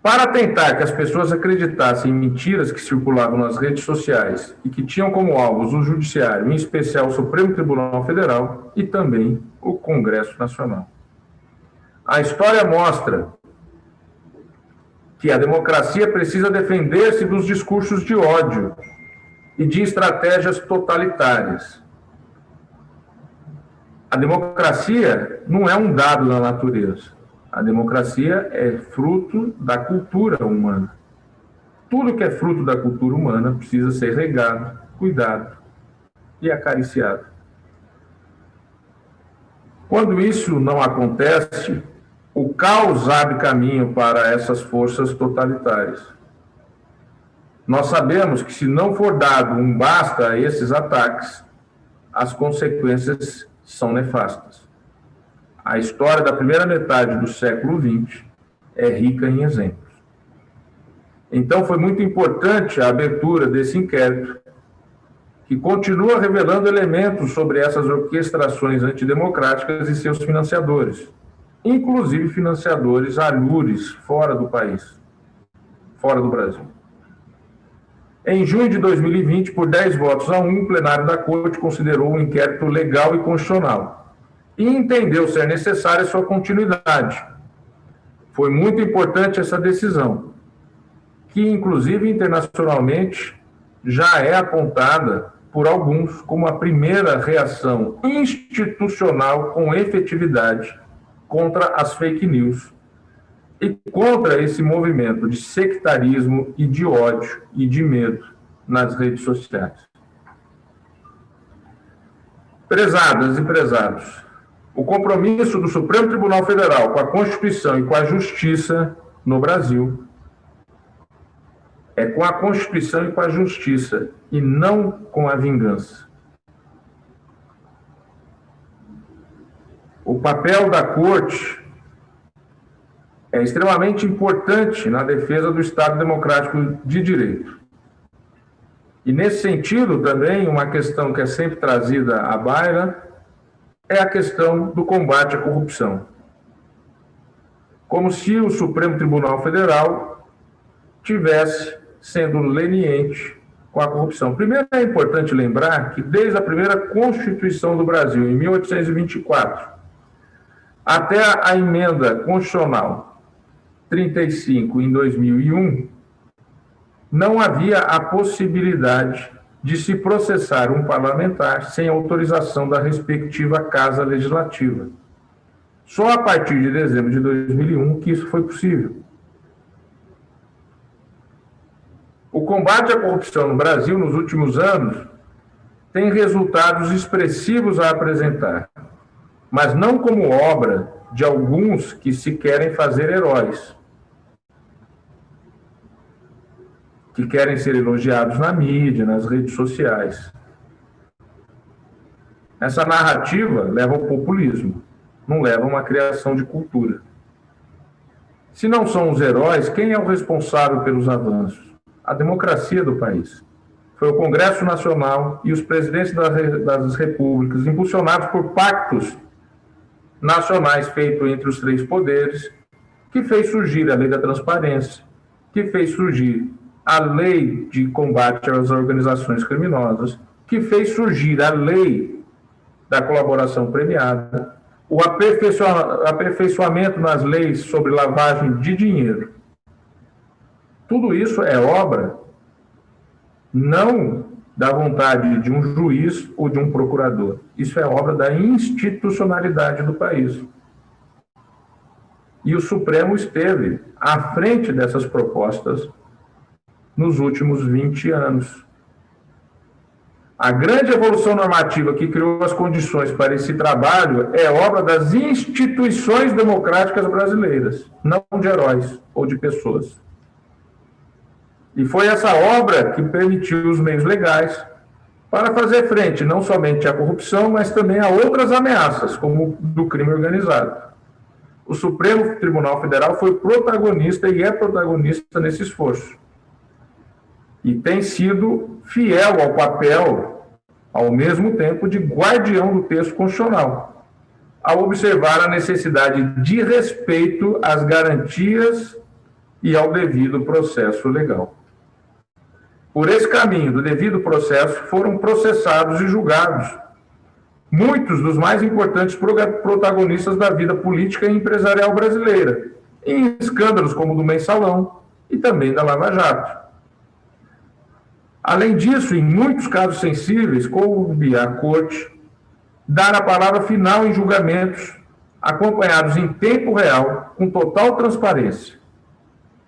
Para tentar que as pessoas acreditassem em mentiras que circulavam nas redes sociais e que tinham como alvos o Judiciário, em especial o Supremo Tribunal Federal e também o Congresso Nacional. A história mostra que a democracia precisa defender-se dos discursos de ódio e de estratégias totalitárias. A democracia não é um dado da natureza. A democracia é fruto da cultura humana. Tudo que é fruto da cultura humana precisa ser regado, cuidado e acariciado. Quando isso não acontece, o caos abre caminho para essas forças totalitárias. Nós sabemos que, se não for dado um basta a esses ataques, as consequências são nefastas. A história da primeira metade do século XX é rica em exemplos. Então, foi muito importante a abertura desse inquérito, que continua revelando elementos sobre essas orquestrações antidemocráticas e seus financiadores, inclusive financiadores alures fora do país, fora do Brasil. Em junho de 2020, por 10 votos a 1, o plenário da Corte considerou o inquérito legal e constitucional e entendeu ser necessária sua continuidade. Foi muito importante essa decisão, que, inclusive internacionalmente, já é apontada por alguns como a primeira reação institucional com efetividade contra as fake news e contra esse movimento de sectarismo e de ódio e de medo nas redes sociais. Prezadas e prezados, o compromisso do Supremo Tribunal Federal com a Constituição e com a Justiça no Brasil é com a Constituição e com a Justiça, e não com a vingança. O papel da Corte é extremamente importante na defesa do Estado Democrático de Direito. E, nesse sentido, também, uma questão que é sempre trazida à baila é a questão do combate à corrupção. Como se o Supremo Tribunal Federal tivesse sendo leniente com a corrupção. Primeiro, é importante lembrar que, desde a primeira Constituição do Brasil, em 1824, até a emenda constitucional 35, em 2001, não havia a possibilidade de se processar um parlamentar sem autorização da respectiva Casa Legislativa. Só a partir de dezembro de 2001 que isso foi possível. O combate à corrupção no Brasil, nos últimos anos, tem resultados expressivos a apresentar, mas não como obra de alguns que se querem fazer heróis, que querem ser elogiados na mídia, nas redes sociais. Essa narrativa leva ao populismo, não leva a uma criação de cultura. Se não são os heróis, quem é o responsável pelos avanços? A democracia do país. Foi o Congresso Nacional e os presidentes das repúblicas, impulsionados por pactos nacionais feitos entre os três poderes, que fez surgir a Lei da Transparência, que fez surgir a Lei de Combate às Organizações Criminosas, que fez surgir a Lei da Colaboração Premiada, o aperfeiçoamento nas leis sobre lavagem de dinheiro. Tudo isso é obra não da vontade de um juiz ou de um procurador. Isso é obra da institucionalidade do país. E o Supremo esteve à frente dessas propostas nos últimos 20 anos. A grande evolução normativa que criou as condições para esse trabalho é obra das instituições democráticas brasileiras, não de heróis ou de pessoas. E foi essa obra que permitiu os meios legais para fazer frente não somente à corrupção, mas também a outras ameaças, como do crime organizado. O Supremo Tribunal Federal foi protagonista e é protagonista nesse esforço. E tem sido fiel ao papel, ao mesmo tempo, de guardião do texto constitucional, ao observar a necessidade de respeito às garantias e ao devido processo legal. Por esse caminho do devido processo, foram processados e julgados muitos dos mais importantes protagonistas da vida política e empresarial brasileira, em escândalos como o do Mensalão e também da Lava Jato. Além disso, em muitos casos sensíveis, coube à Corte dar a palavra final em julgamentos acompanhados em tempo real, com total transparência.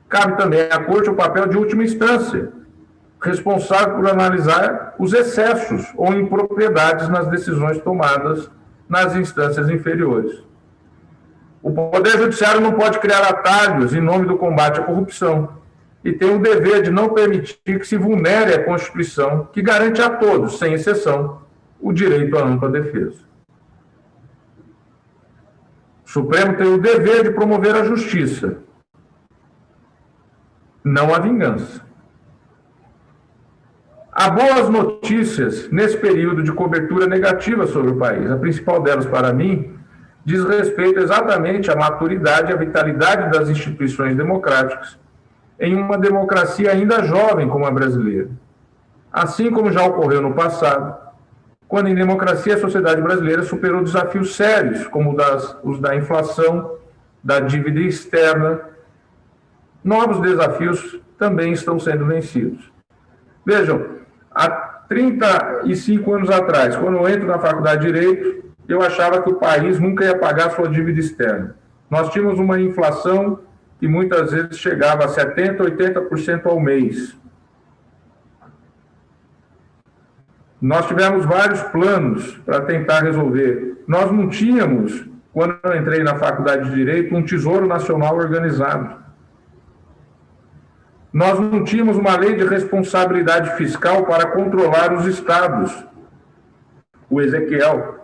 Cabe também à Corte o papel de última instância, responsável por analisar os excessos ou impropriedades nas decisões tomadas nas instâncias inferiores. O Poder Judiciário não pode criar atalhos em nome do combate à corrupção, e tem o dever de não permitir que se vulnere a Constituição, que garante a todos, sem exceção, o direito à ampla defesa. O Supremo tem o dever de promover a justiça, não a vingança. Há boas notícias nesse período de cobertura negativa sobre o país. A principal delas, para mim, diz respeito exatamente à maturidade e à vitalidade das instituições democráticas em uma democracia ainda jovem como a brasileira. Assim como já ocorreu no passado, quando em democracia a sociedade brasileira superou desafios sérios, como os da inflação, da dívida externa, novos desafios também estão sendo vencidos. Vejam, há 35 anos atrás, quando eu entro na faculdade de Direito, eu achava que o país nunca ia pagar sua dívida externa. Nós tínhamos uma inflação que muitas vezes chegava a 70%, 80% ao mês. Nós tivemos vários planos para tentar resolver. Nós não tínhamos, quando eu entrei na faculdade de Direito, um Tesouro Nacional organizado. Nós não tínhamos uma lei de responsabilidade fiscal para controlar os estados. O Ezequiel,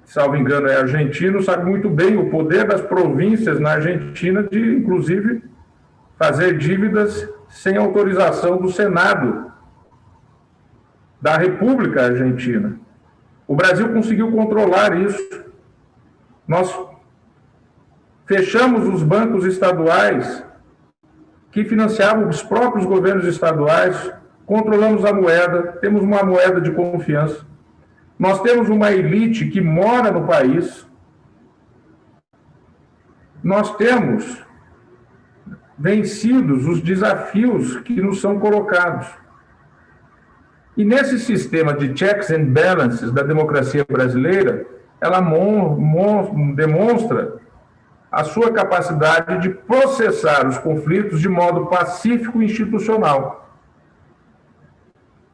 salvo engano, é argentino, sabe muito bem o poder das províncias na Argentina de, inclusive, fazer dívidas sem autorização do Senado da República Argentina. O Brasil conseguiu controlar isso. Nós fechamos os bancos estaduais que financiavam os próprios governos estaduais, controlamos a moeda, temos uma moeda de confiança. Nós temos uma elite que mora no país. Nós temos vencidos os desafios que nos são colocados. E nesse sistema de checks and balances da democracia brasileira, ela demonstra a sua capacidade de processar os conflitos de modo pacífico e institucional,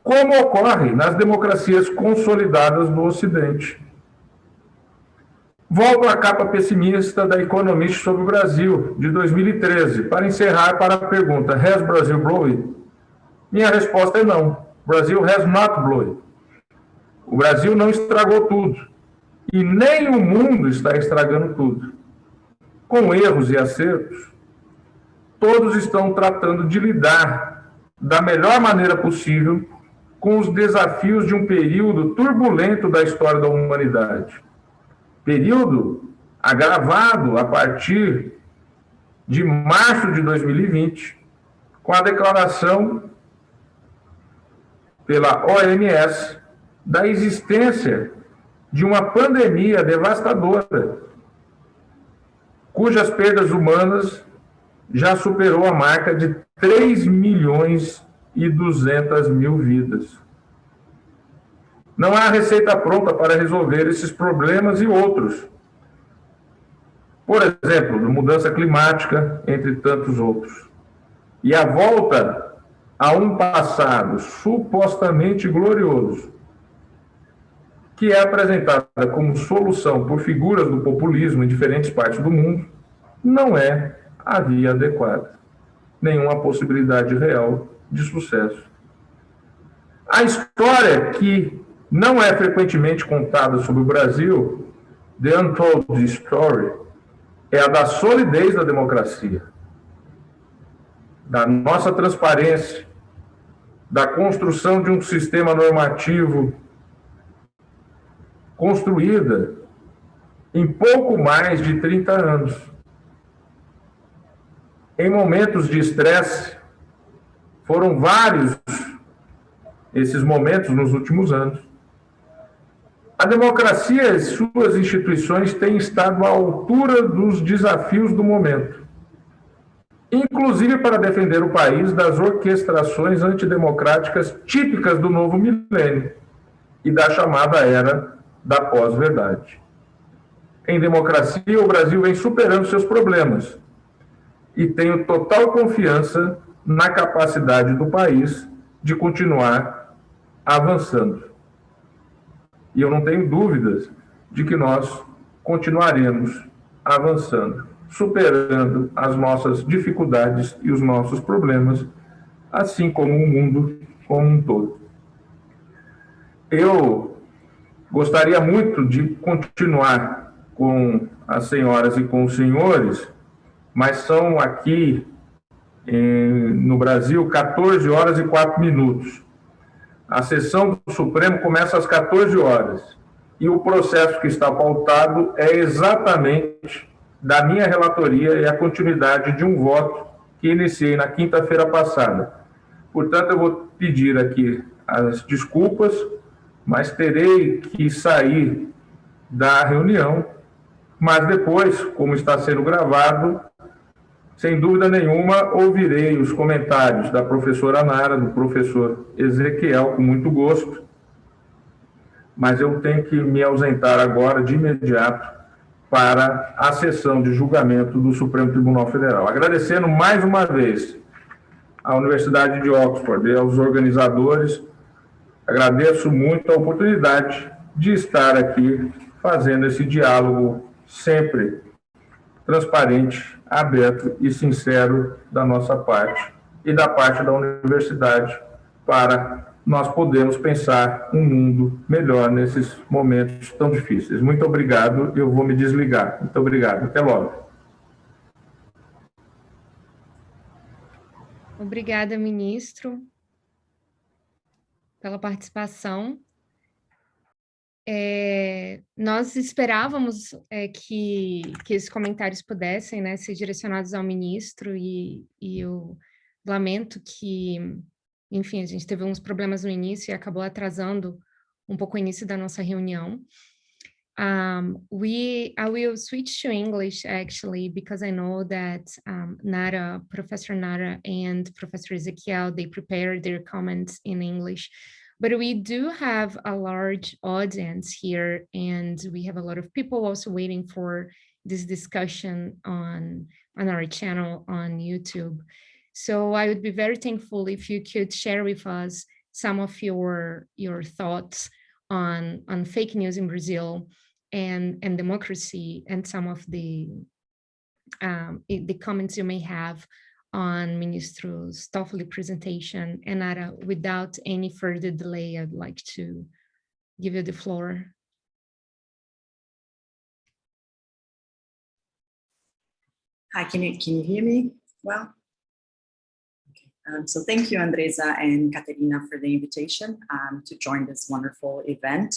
como ocorre nas democracias consolidadas do Ocidente. Volto à capa pessimista da Economist sobre o Brasil, de 2013, para encerrar para a pergunta: Has Brazil blown? Minha resposta é não. Brazil has not blown. O Brasil não estragou tudo. E nem o mundo está estragando tudo. Com erros e acertos, todos estão tratando de lidar da melhor maneira possível com os desafios de um período turbulento da história da humanidade. Período agravado a partir de março de 2020, com a declaração pela OMS da existência de uma pandemia devastadora, cujas perdas humanas já superou a marca de 3.200.000 vidas. Não há receita pronta para resolver esses problemas e outros. Por exemplo, mudança climática, entre tantos outros. E a volta a um passado supostamente glorioso, que é apresentada como solução por figuras do populismo em diferentes partes do mundo, não é a via adequada. Nenhuma possibilidade real de sucesso. A história que não é frequentemente contada sobre o Brasil, The Untold Story, é a da solidez da democracia, da nossa transparência, da construção de um sistema normativo construída em pouco mais de 30 anos. Em momentos de estresse, foram vários esses momentos nos últimos anos. A democracia e suas instituições têm estado à altura dos desafios do momento, inclusive para defender o país das orquestrações antidemocráticas típicas do novo milênio e da chamada era da pós-verdade. Em democracia, o Brasil vem superando seus problemas e tenho total confiança na capacidade do país de continuar avançando. E eu não tenho dúvidas de que nós continuaremos avançando, superando as nossas dificuldades e os nossos problemas assim como o mundo como um todo. Eu gostaria muito de continuar com as senhoras e com os senhores, mas são aqui no Brasil 14 horas e 4 minutos. A sessão do Supremo começa às 14 horas e o processo que está pautado é exatamente da minha relatoria e a continuidade de um voto que iniciei na quinta-feira passada. Portanto, eu vou pedir aqui as desculpas, mas terei que sair da reunião, mas depois, como está sendo gravado, sem dúvida nenhuma, ouvirei os comentários da professora Nara, do professor Ezequiel, com muito gosto, mas eu tenho que me ausentar agora, de imediato, para a sessão de julgamento do Supremo Tribunal Federal. Agradecendo mais uma vez à Universidade de Oxford e aos organizadores, agradeço muito a oportunidade de estar aqui fazendo esse diálogo sempre transparente, aberto e sincero da nossa parte e da parte da universidade, para nós podermos pensar um mundo melhor nesses momentos tão difíceis. Muito obrigado, eu vou me desligar. Muito obrigado, até logo. Obrigada, ministro, pela participação. Nós esperávamos que esses comentários pudessem, né, ser direcionados ao ministro, e eu lamento que, enfim, a gente teve uns problemas no início e acabou atrasando um pouco o início da nossa reunião. I will switch to English, actually, because I know that Nara, Professor Nara and Professor Ezequiel, they prepared their comments in English. But we do have a large audience here, and we have a lot of people also waiting for this discussion on our channel on YouTube. So I would be very thankful if you could share with us some of your thoughts on fake news in Brazil and democracy, and some of the comments you may have on Ministro's Toffoli presentation. And Nara, without any further delay, I'd like to give you the floor. Hi, can you hear me well? Okay. So thank you, Andresa and Caterina, for the invitation to join this wonderful event.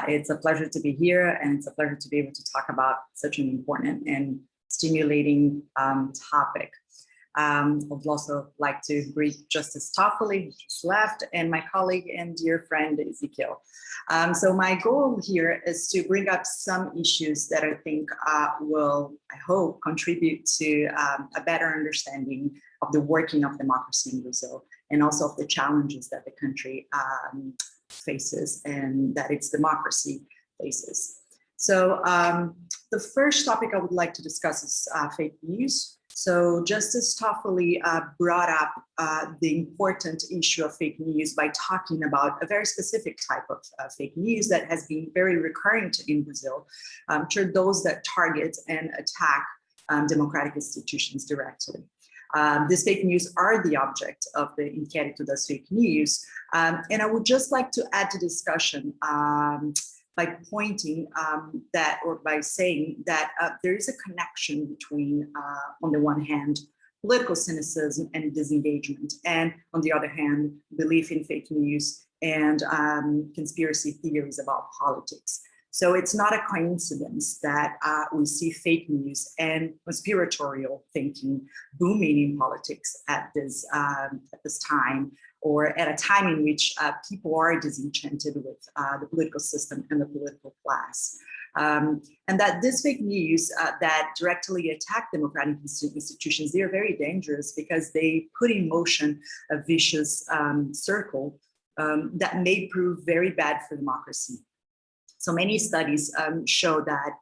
It's a pleasure to be here, and it's a pleasure to be able to talk about such an important and stimulating topic. I would also like to greet Justice Toffoli, who just left, and my colleague and dear friend, Ezequiel. So my goal here is to bring up some issues that I think will, I hope, contribute to a better understanding of the working of democracy in Brazil, and also of the challenges that the country faces and that its democracy faces. So the first topic I would like to discuss is fake news. So Justice Toffoli brought up the important issue of fake news by talking about a very specific type of fake news that has been very recurrent in Brazil, to those that target and attack democratic institutions directly. These fake news are the object of the Inquérito das Fake News. And I would just like to add to discussion by pointing that, or by saying that there is a connection between, on the one hand, political cynicism and disengagement, and on the other hand, belief in fake news and conspiracy theories about politics. So it's not a coincidence that we see fake news and conspiratorial thinking booming in politics at this time, or at a time in which people are disenchanted with the political system and the political class. And that this fake news that directly attack democratic institutions, they are very dangerous because they put in motion a vicious circle that may prove very bad for democracy. So many studies show that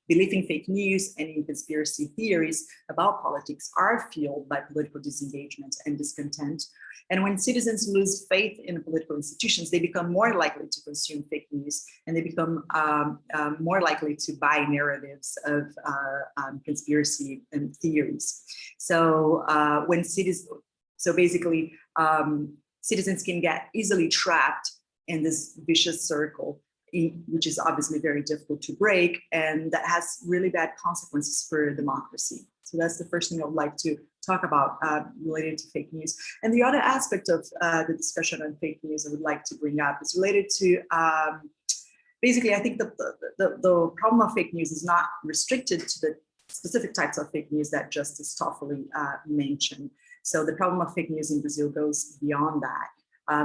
belief in fake news and in conspiracy theories about politics are fueled by political disengagement and discontent. And when citizens lose faith in political institutions, they become more likely to consume fake news, and they become more likely to buy narratives of conspiracy and theories. So when So basically, citizens can get easily trapped in this vicious circle, which is obviously very difficult to break, and that has really bad consequences for democracy. So that's the first thing I would like to talk about related to fake news. And the other aspect of the discussion on fake news I would like to bring up is related to, basically, I think the problem of fake news is not restricted to the specific types of fake news that Justice Toffoli mentioned. So the problem of fake news in Brazil goes beyond that.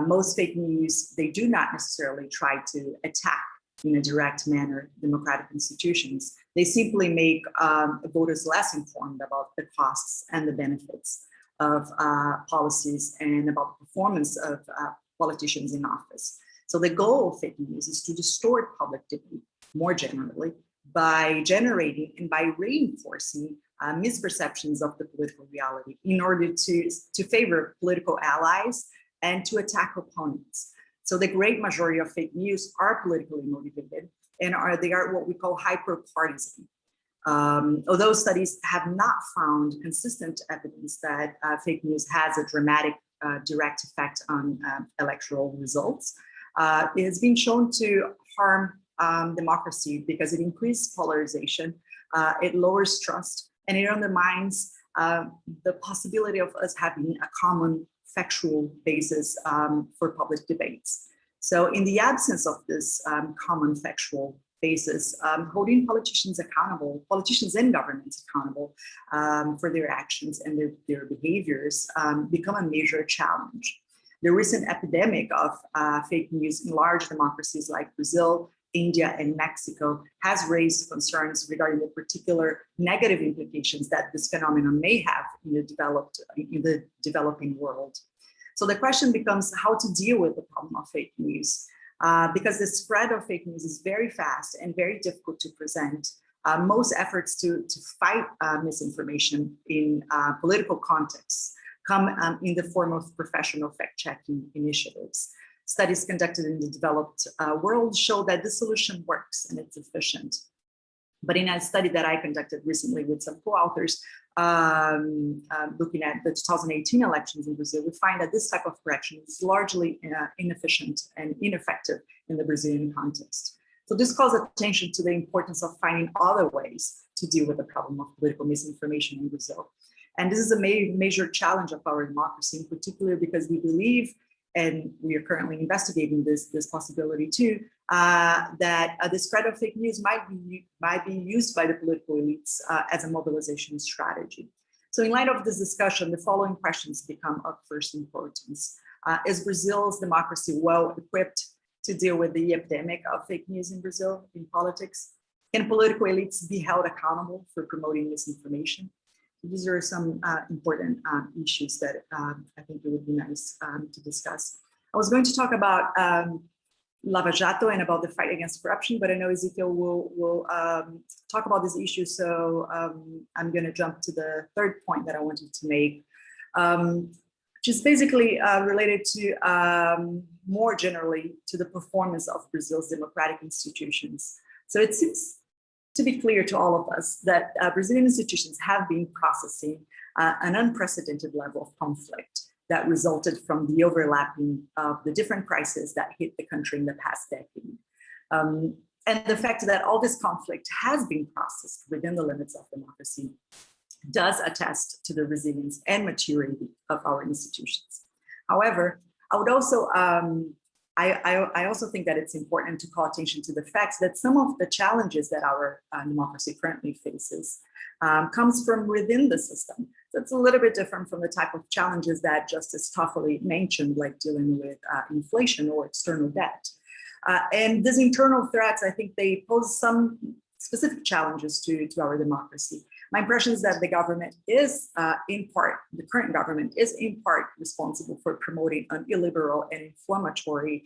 Most fake news, they do not necessarily try to attack in a direct manner democratic institutions. They simply make voters less informed about the costs and the benefits of policies and about the performance of politicians in office. So the goal of fake news is to distort public debate more generally by generating and by reinforcing misperceptions of the political reality in order to favor political allies and to attack opponents. So the great majority of fake news are politically motivated and they are what we call hyper-partisan. Although studies have not found consistent evidence that fake news has a dramatic direct effect on electoral results, it has been shown to harm democracy because it increases polarization, it lowers trust, and it undermines the possibility of us having a common factual basis for public debates. So in the absence of this common factual basis, holding politicians accountable, politicians and governments accountable for their actions and their behaviors become a major challenge. The recent epidemic of fake news in large democracies like Brazil, India, and Mexico has raised concerns regarding the particular negative implications that this phenomenon may have in the developing world. So the question becomes how to deal with the problem of fake news, because the spread of fake news is very fast and very difficult to present. Most efforts to fight misinformation in political contexts come in the form of professional fact-checking initiatives. Studies conducted in the developed world show that the solution works and it's efficient. But in a study that I conducted recently with some co-authors, looking at the 2018 elections in Brazil, we find that this type of correction is largely inefficient and ineffective in the Brazilian context. So this calls attention to the importance of finding other ways to deal with the problem of political misinformation in Brazil. And this is a major challenge of our democracy, in particular because we believe, and we are currently investigating this possibility too, that the spread of fake news might be used by the political elites as a mobilization strategy. So in light of this discussion, the following questions become of first importance. Is Brazil's democracy well equipped to deal with the epidemic of fake news in Brazil in politics? Can political elites be held accountable for promoting misinformation? These are some important issues that I think it would be nice to discuss. I was going to talk about Lava Jato and about the fight against corruption, but I know Ezekiel will talk about this issue, so I'm going to jump to the third point that I wanted to make, which is basically related to more generally to the performance of Brazil's democratic institutions. So it seems to be clear to all of us that Brazilian institutions have been processing an unprecedented level of conflict that resulted from the overlapping of the different crises that hit the country in the past decade. And the fact that all this conflict has been processed within the limits of democracy does attest to the resilience and maturity of our institutions. However, I would also I also think that it's important to call attention to the fact that some of the challenges that our democracy currently faces comes from within the system. So it's a little bit different from the type of challenges that Justice Toffoli mentioned, like dealing with inflation or external debt. And these internal threats, I think they pose some specific challenges to our democracy. My impression is that the government is in part, the current government is in part responsible for promoting an illiberal and inflammatory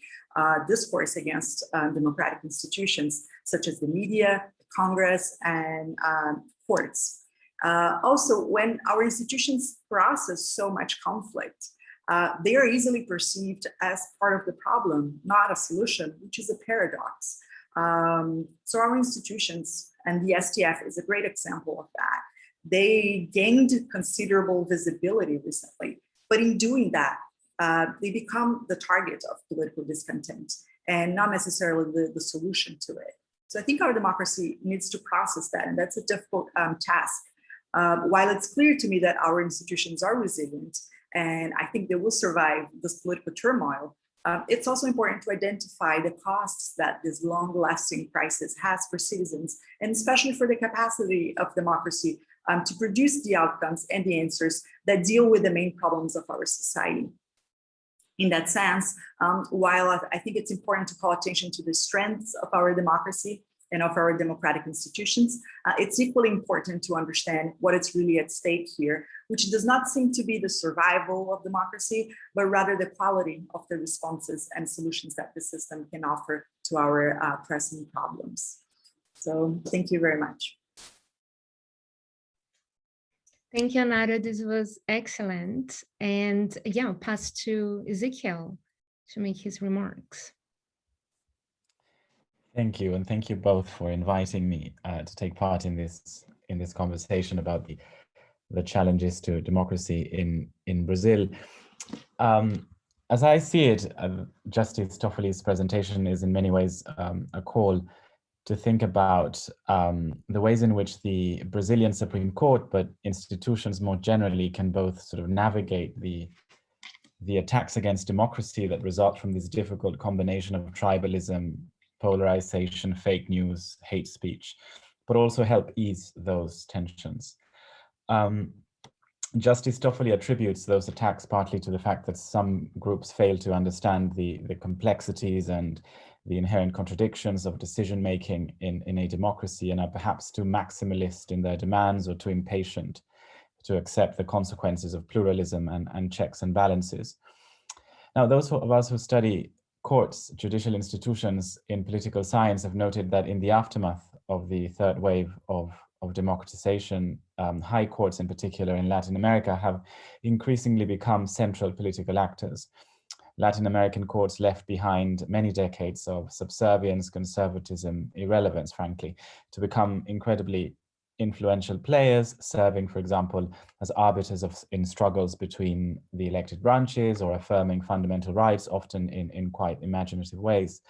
discourse against democratic institutions, such as the media, Congress, and courts. Also, when our institutions process so much conflict, they are easily perceived as part of the problem, not a solution, which is a paradox. So our institutions, and the STF is a great example of that, they gained considerable visibility recently But in doing that, they become the target of political discontent and not necessarily the solution to it. So I think our democracy needs to process that, and that's a difficult task. While it's clear to me that our institutions are resilient, and I think they will survive this political turmoil, it's also important to identify the costs that this long-lasting crisis has for citizens, and especially for the capacity of democracy to produce the outcomes and the answers that deal with the main problems of our society. In that sense, while I think it's important to call attention to the strengths of our democracy and of our democratic institutions, it's equally important to understand what is really at stake here, which does not seem to be the survival of democracy, but rather the quality of the responses and solutions that the system can offer to our pressing problems. So thank you very much. Thank you, Nara. This was excellent. And yeah, I'll pass to Ezequiel to make his remarks. Thank you, and thank you both for inviting me to take part in this conversation about the challenges to democracy in Brazil. As I see it, Justice Toffoli's presentation is in many ways a call to think about the ways in which the Brazilian Supreme Court, but institutions more generally, can both sort of navigate the attacks against democracy that result from this difficult combination of tribalism, polarization, fake news, hate speech, but also help ease those tensions. Justice Toffoli attributes those attacks partly to the fact that some groups fail to understand the complexities and the inherent contradictions of decision-making in a democracy, and are perhaps too maximalist in their demands or too impatient to accept the consequences of pluralism and checks and balances. Now, those of us who study courts, judicial institutions in political science have noted that in the aftermath of the third wave of democratization, high courts in particular in Latin America have increasingly become central political actors. Latin American courts left behind many decades of subservience, conservatism, irrelevance, frankly, to become incredibly influential players, serving, for example, as arbiters in struggles between the elected branches or affirming fundamental rights, often in quite imaginative ways.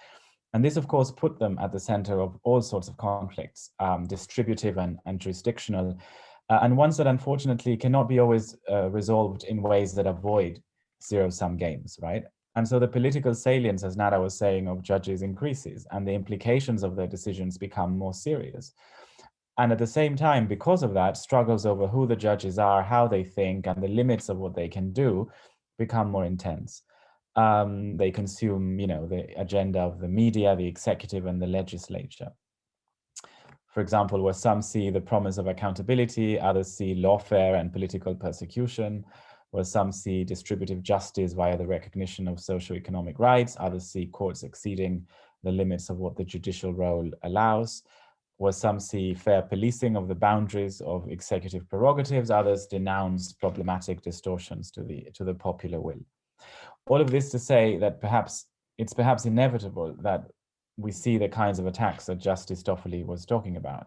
And this, of course, put them at the center of all sorts of conflicts, distributive and jurisdictional, and ones that unfortunately cannot be always resolved in ways that avoid zero-sum games, right? And so the political salience, as Nara was saying, of judges increases, and the implications of their decisions become more serious. And at the same time, because of that, struggles over who the judges are, how they think, and the limits of what they can do become more intense. They consume, the agenda of the media, the executive, and the legislature. For example, where some see the promise of accountability, others see lawfare and political persecution. Where some see distributive justice via the recognition of socioeconomic rights, others see courts exceeding the limits of what the judicial role allows. Where some see fair policing of the boundaries of executive prerogatives, others denounce problematic distortions to the popular will. All of this to say that it's perhaps inevitable that we see the kinds of attacks that Justice Toffoli was talking about.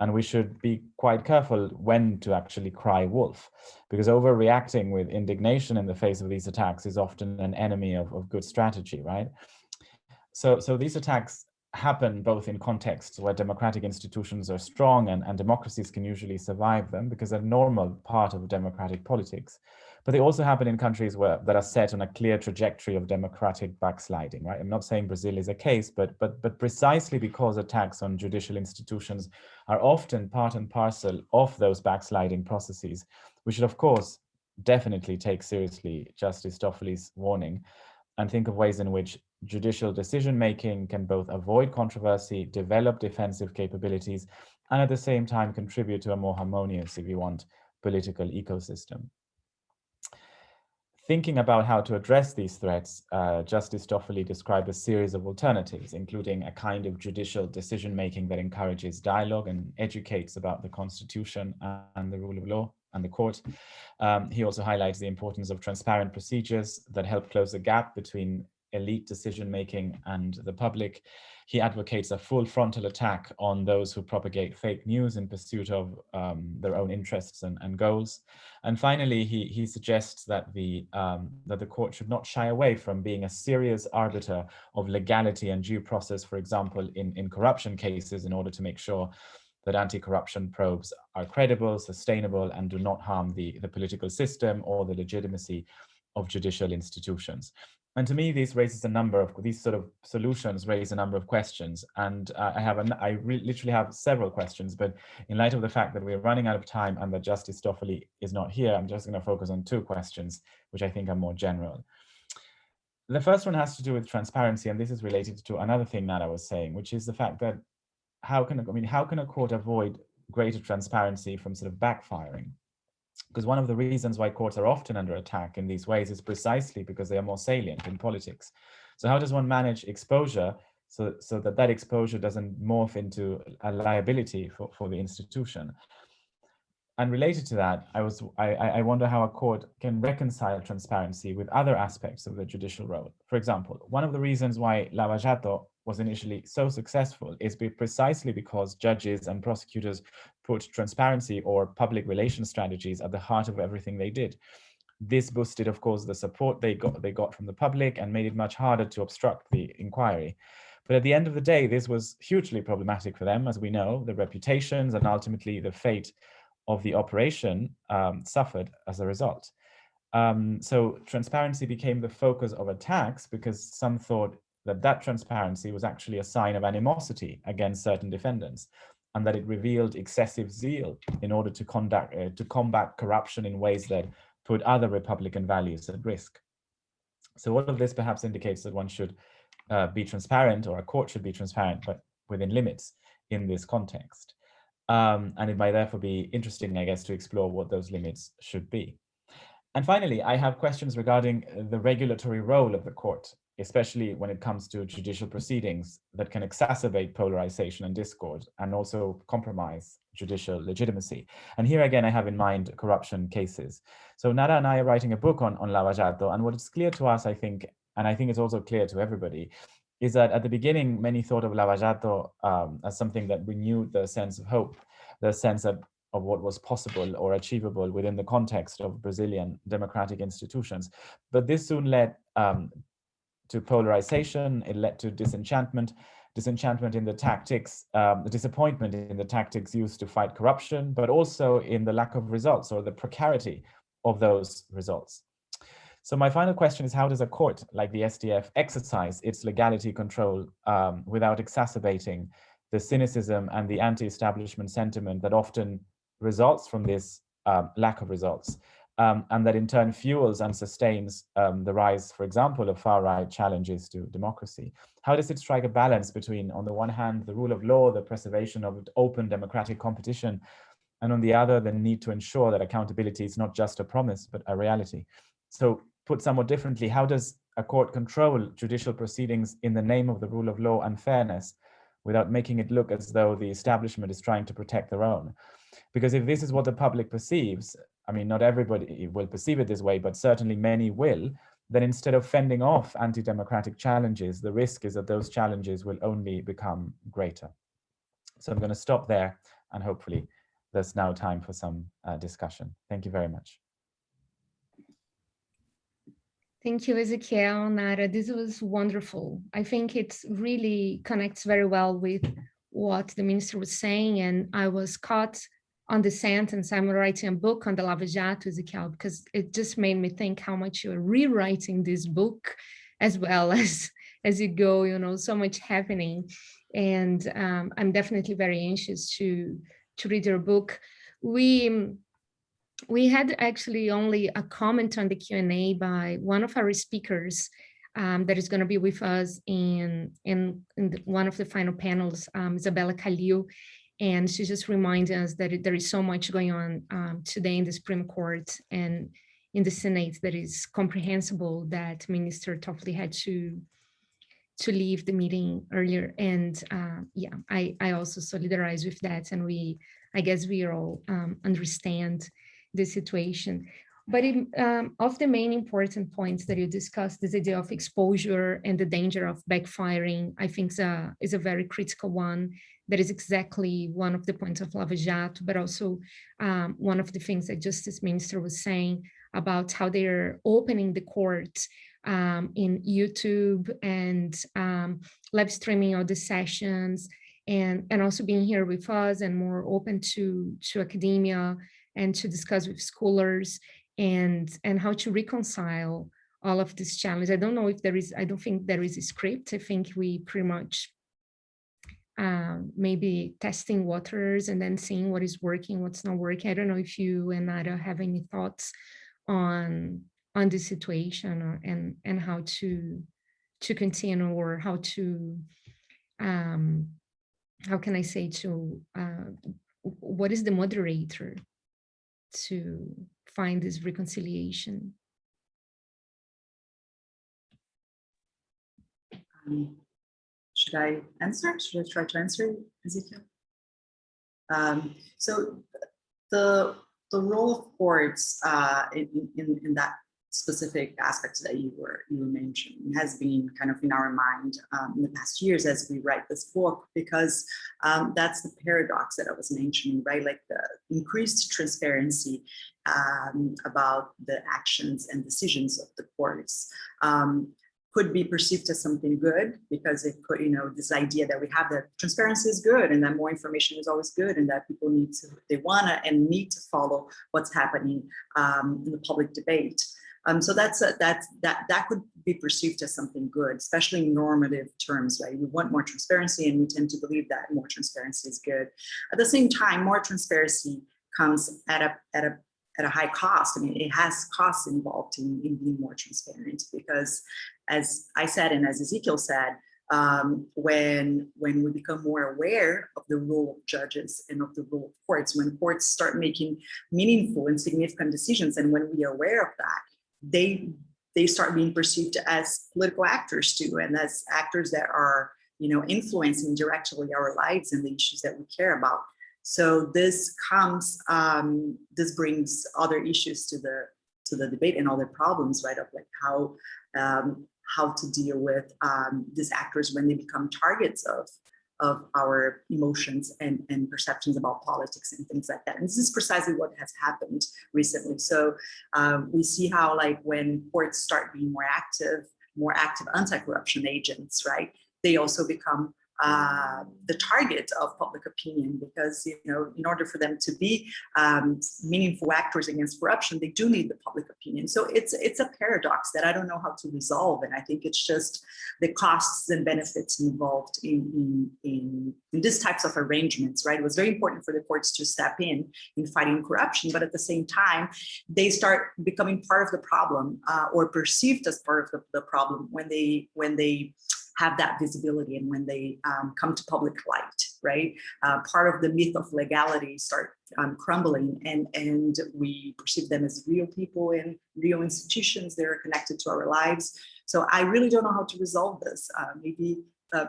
And we should be quite careful when to actually cry wolf, because overreacting with indignation in the face of these attacks is often an enemy of good strategy, right? So these attacks happen both in contexts where democratic institutions are strong and democracies can usually survive them because they're a normal part of democratic politics. But they also happen in countries that are set on a clear trajectory of democratic backsliding, right? I'm not saying Brazil is a case, but precisely because attacks on judicial institutions are often part and parcel of those backsliding processes, we should, of course, definitely take seriously Justice Toffoli's warning and think of ways in which judicial decision-making can both avoid controversy, develop defensive capabilities, and at the same time contribute to a more harmonious, if you want, political ecosystem. Thinking about how to address these threats, Justice Toffoli described a series of alternatives, including a kind of judicial decision-making that encourages dialogue and educates about the Constitution and the rule of law and the court. He also highlights the importance of transparent procedures that help close the gap between elite decision-making and the public. He advocates a full frontal attack on those who propagate fake news in pursuit of their own interests and goals. And finally, he suggests that the court should not shy away from being a serious arbiter of legality and due process, for example, in corruption cases, in order to make sure that anti-corruption probes are credible, sustainable, and do not harm the political system or the legitimacy of judicial institutions. And to me, these sort of solutions raise a number of questions. And I literally have several questions, but in light of the fact that we're running out of time and that Justice Toffoli is not here, I'm just going to focus on 2 questions, which I think are more general. The first one has to do with transparency, and this is related to another thing that I was saying, which is the fact that how can a court avoid greater transparency from sort of backfiring? Because one of the reasons why courts are often under attack in these ways is precisely because they are more salient in politics. So how does one manage exposure so that exposure doesn't morph into a liability for the institution? And related to that, I wonder how a court can reconcile transparency with other aspects of the judicial role. For example, one of the reasons why Lava Jato was initially so successful is precisely because judges and prosecutors put transparency or public relations strategies at the heart of everything they did. This boosted, of course, the support they got from the public and made it much harder to obstruct the inquiry. But at the end of the day, this was hugely problematic for them, as we know. The reputations and ultimately the fate of the operation suffered as a result. So transparency became the focus of attacks because some thought that transparency was actually a sign of animosity against certain defendants, and that it revealed excessive zeal in order to combat corruption in ways that put other Republican values at risk. So all of this perhaps indicates that one should be transparent, or a court should be transparent, but within limits in this context. And it might therefore be interesting, I guess, to explore what those limits should be. And finally, I have questions regarding the regulatory role of the court, especially when it comes to judicial proceedings that can exacerbate polarization and discord and also compromise judicial legitimacy. And here again, I have in mind corruption cases. So Nara and I are writing a book on Lava Jato, and what is clear to us, I think, and I think it's also clear to everybody, is that at the beginning, many thought of Lava Jato as something that renewed the sense of hope, the sense of what was possible or achievable within the context of Brazilian democratic institutions. But this soon led to polarization. It led to disenchantment in the tactics, the disappointment in the tactics used to fight corruption, but also in the lack of results or the precarity of those results. So my final question is, how does a court like the STF exercise its legality control without exacerbating the cynicism and the anti-establishment sentiment that often results from this lack of results, and that in turn fuels and sustains the rise, for example, of far-right challenges to democracy? How does it strike a balance between, on the one hand, the rule of law, the preservation of open democratic competition, and on the other, the need to ensure that accountability is not just a promise, but a reality? So put somewhat differently, how does a court control judicial proceedings in the name of the rule of law and fairness without making it look as though the establishment is trying to protect their own? Because if this is what the public perceives, I mean, not everybody will perceive it this way, but certainly many will, then instead of fending off anti-democratic challenges, the risk is that those challenges will only become greater. So I'm going to stop there, and hopefully there's now time for some discussion. Thank you very much. Thank you, Ezequiel, Nara. This was wonderful. I think it really connects very well with what the minister was saying, and I was caught on the sentence. I'm writing a book on the Lava Jato, Ezequiel, because it just made me think how much you're rewriting this book as well as you go, you know, so much happening. And I'm definitely very anxious to read your book. We had actually only a comment on the Q&A by one of our speakers that is going to be with us in one of the final panels, Isabella Calil, and she just reminded us that there is so much going on today in the Supreme Court and in the Senate that is comprehensible that Minister Toffoli had to leave the meeting earlier. And yeah, I also solidarize with that, and I guess we all understand the situation. But of the main important points that you discussed, this idea of exposure and the danger of backfiring, I think is a very critical one. That is exactly one of the points of Lava Jato, but also one of the things that Justice Minister was saying about how they're opening the court in YouTube and live streaming all the sessions, and also being here with us and more open to academia and to discuss with scholars and how to reconcile all of these challenges. I don't know if there is, I don't think there is a script. I think we pretty much maybe testing waters and then seeing what is working, what's not working. I don't know if you and Nara have any thoughts on this situation and how to continue, or how to, how can I say, to, what is the moderator to find this reconciliation? Should I answer? Should I try to answer, Ezekiel? So the role of courts in that specific aspects that you were mentioning has been kind of in our mind in the past years as we write this book, because that's the paradox that I was mentioning, right? Like the increased transparency about the actions and decisions of the courts could be perceived as something good, because it could, you know, this idea that we have that transparency is good and that more information is always good, and that people need to, they wanna and need to follow what's happening in the public debate. So that could be perceived as something good, especially in normative terms, right? We want more transparency, and we tend to believe that more transparency is good. At the same time, more transparency comes at a high cost. I mean, it has costs involved in being more transparent, because as I said, and as Ezekiel said, when we become more aware of the role of judges and of the role of courts, when courts start making meaningful and significant decisions, and when we are aware of that, they start being perceived as political actors too, and as actors that are, you know, influencing directly our lives and the issues that we care about. So this comes, this brings other issues to the debate and other problems, right? Of like how to deal with these actors when they become targets of our emotions and perceptions about politics and things like that. And this is precisely what has happened recently. So we see how, like, when courts start being more active anti-corruption agents, right? They also become the target of public opinion, because, you know, in order for them to be meaningful actors against corruption, they do need the public opinion. So it's a paradox that I don't know how to resolve, and I think it's just the costs and benefits involved in these types of arrangements, right? It was very important for the courts to step in fighting corruption, but at the same time, they start becoming part of the problem, or perceived as part of the problem when they have that visibility and when they come to public light, right? Part of the myth of legality start crumbling, and we perceive them as real people and real institutions. They're connected to our lives. So I really don't know how to resolve this. Maybe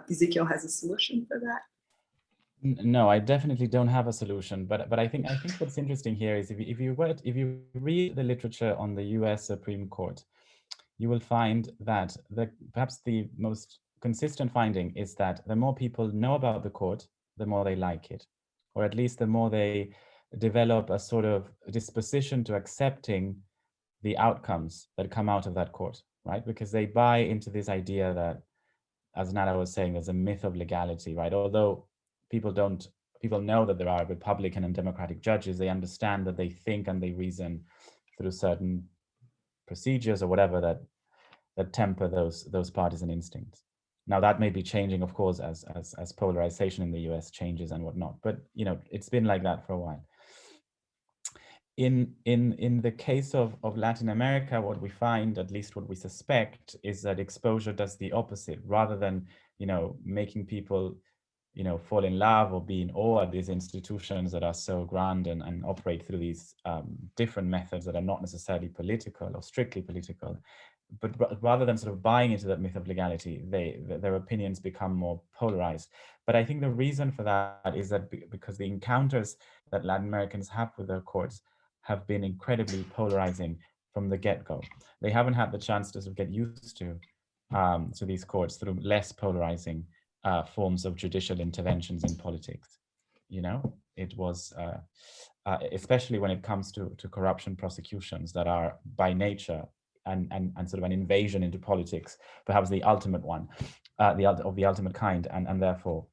Ezekiel has a solution for that. No, I definitely don't have a solution, but I think what's interesting here is if you read the literature on the US Supreme Court, you will find that perhaps the most consistent finding is that the more people know about the court, the more they like it, or at least the more they develop a sort of disposition to accepting the outcomes that come out of that court, right? Because they buy into this idea that, as Nara was saying, there's a myth of legality, right? Although people know that there are Republican and Democratic judges, they understand that they think and they reason through certain procedures or whatever that temper those partisan instincts. Now that may be changing, of course, as polarization in the US changes and whatnot, but you know, it's been like that for a while. In the case of Latin America, what we find, at least what we suspect, is that exposure does the opposite. Rather than, you know, making people, you know, fall in love or be in awe at these institutions that are so grand and operate through these different methods that are not necessarily political or strictly political, but rather than sort of buying into that myth of legality, their opinions become more polarized. But I think the reason for that is that because the encounters that Latin Americans have with their courts have been incredibly polarizing from the get-go. They haven't had the chance to sort of get used to these courts through less polarizing forms of judicial interventions in politics. You know, it was, especially when it comes to corruption prosecutions that are by nature and sort of an invasion into politics, perhaps the ultimate one, of the ultimate kind, and therefore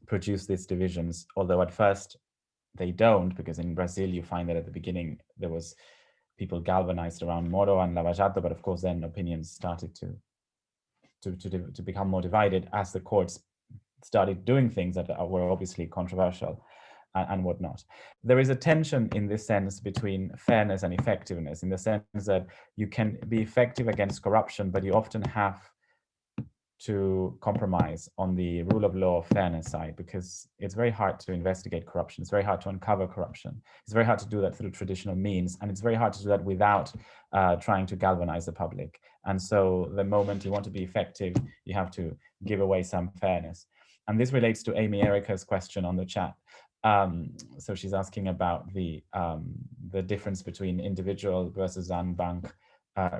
produce these divisions, although at first they don't, because in Brazil you find that at the beginning there was people galvanized around Moro and Lava Jato, but of course then opinions started to become more divided as the courts started doing things that were obviously controversial and whatnot. There is a tension in this sense between fairness and effectiveness, in the sense that you can be effective against corruption, but you often have to compromise on the rule of law fairness side, because it's very hard to investigate corruption. It's very hard to uncover corruption. It's very hard to do that through traditional means, and it's very hard to do that without trying to galvanize the public. And so the moment you want to be effective, you have to give away some fairness. And this relates to Amy Erica's question on the chat. So she's asking about the difference between individual versus unbank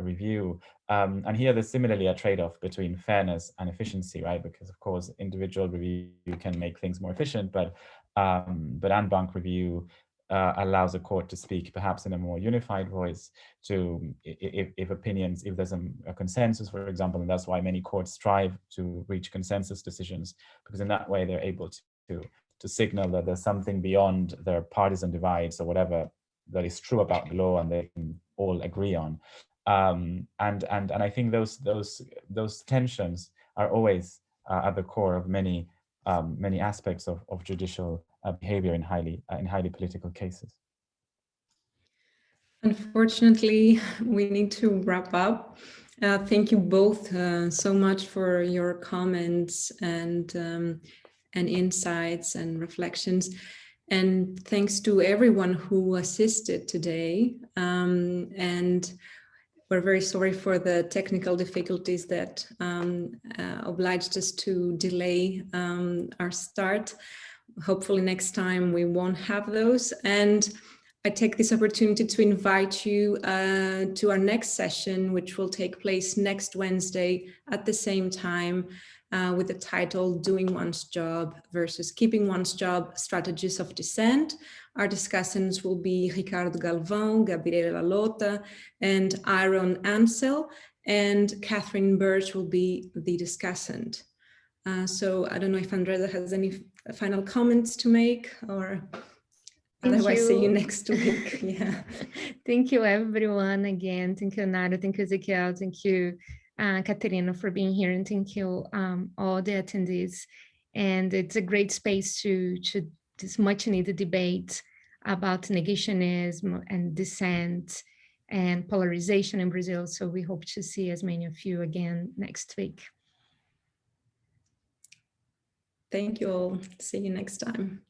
review. And here there's similarly a trade-off between fairness and efficiency, right? Because of course, individual review can make things more efficient, but unbank review allows a court to speak perhaps in a more unified voice to, if opinions, if there's a consensus, for example, and that's why many courts strive to reach consensus decisions, because in that way they're able to signal that there's something beyond their partisan divides or whatever that is true about the law and they can all agree on. And I think those tensions are always at the core of many aspects of judicial behavior in highly political cases. Unfortunately, we need to wrap up. Thank you both so much for your comments and insights and reflections. And thanks to everyone who assisted today. And we're very sorry for the technical difficulties that obliged us to delay our start. Hopefully next time we won't have those. And I take this opportunity to invite you to our next session, which will take place next Wednesday at the same time, with the title Doing One's Job versus Keeping One's Job, Strategies of Dissent. Our discussants will be Ricardo Galvão, Gabriela Lota, and Aaron Ansel, and Catherine Birch will be the discussant. So I don't know if Andresa has any final comments to make, or otherwise see you next week. Yeah. Thank you everyone again. Thank you Nara, thank you Ezequiel, thank you Caterina for being here, and thank you all the attendees. And it's a great space to this much needed debate about negationism and dissent and polarization in Brazil. So we hope to see as many of you again next week. Thank you all. See you next time.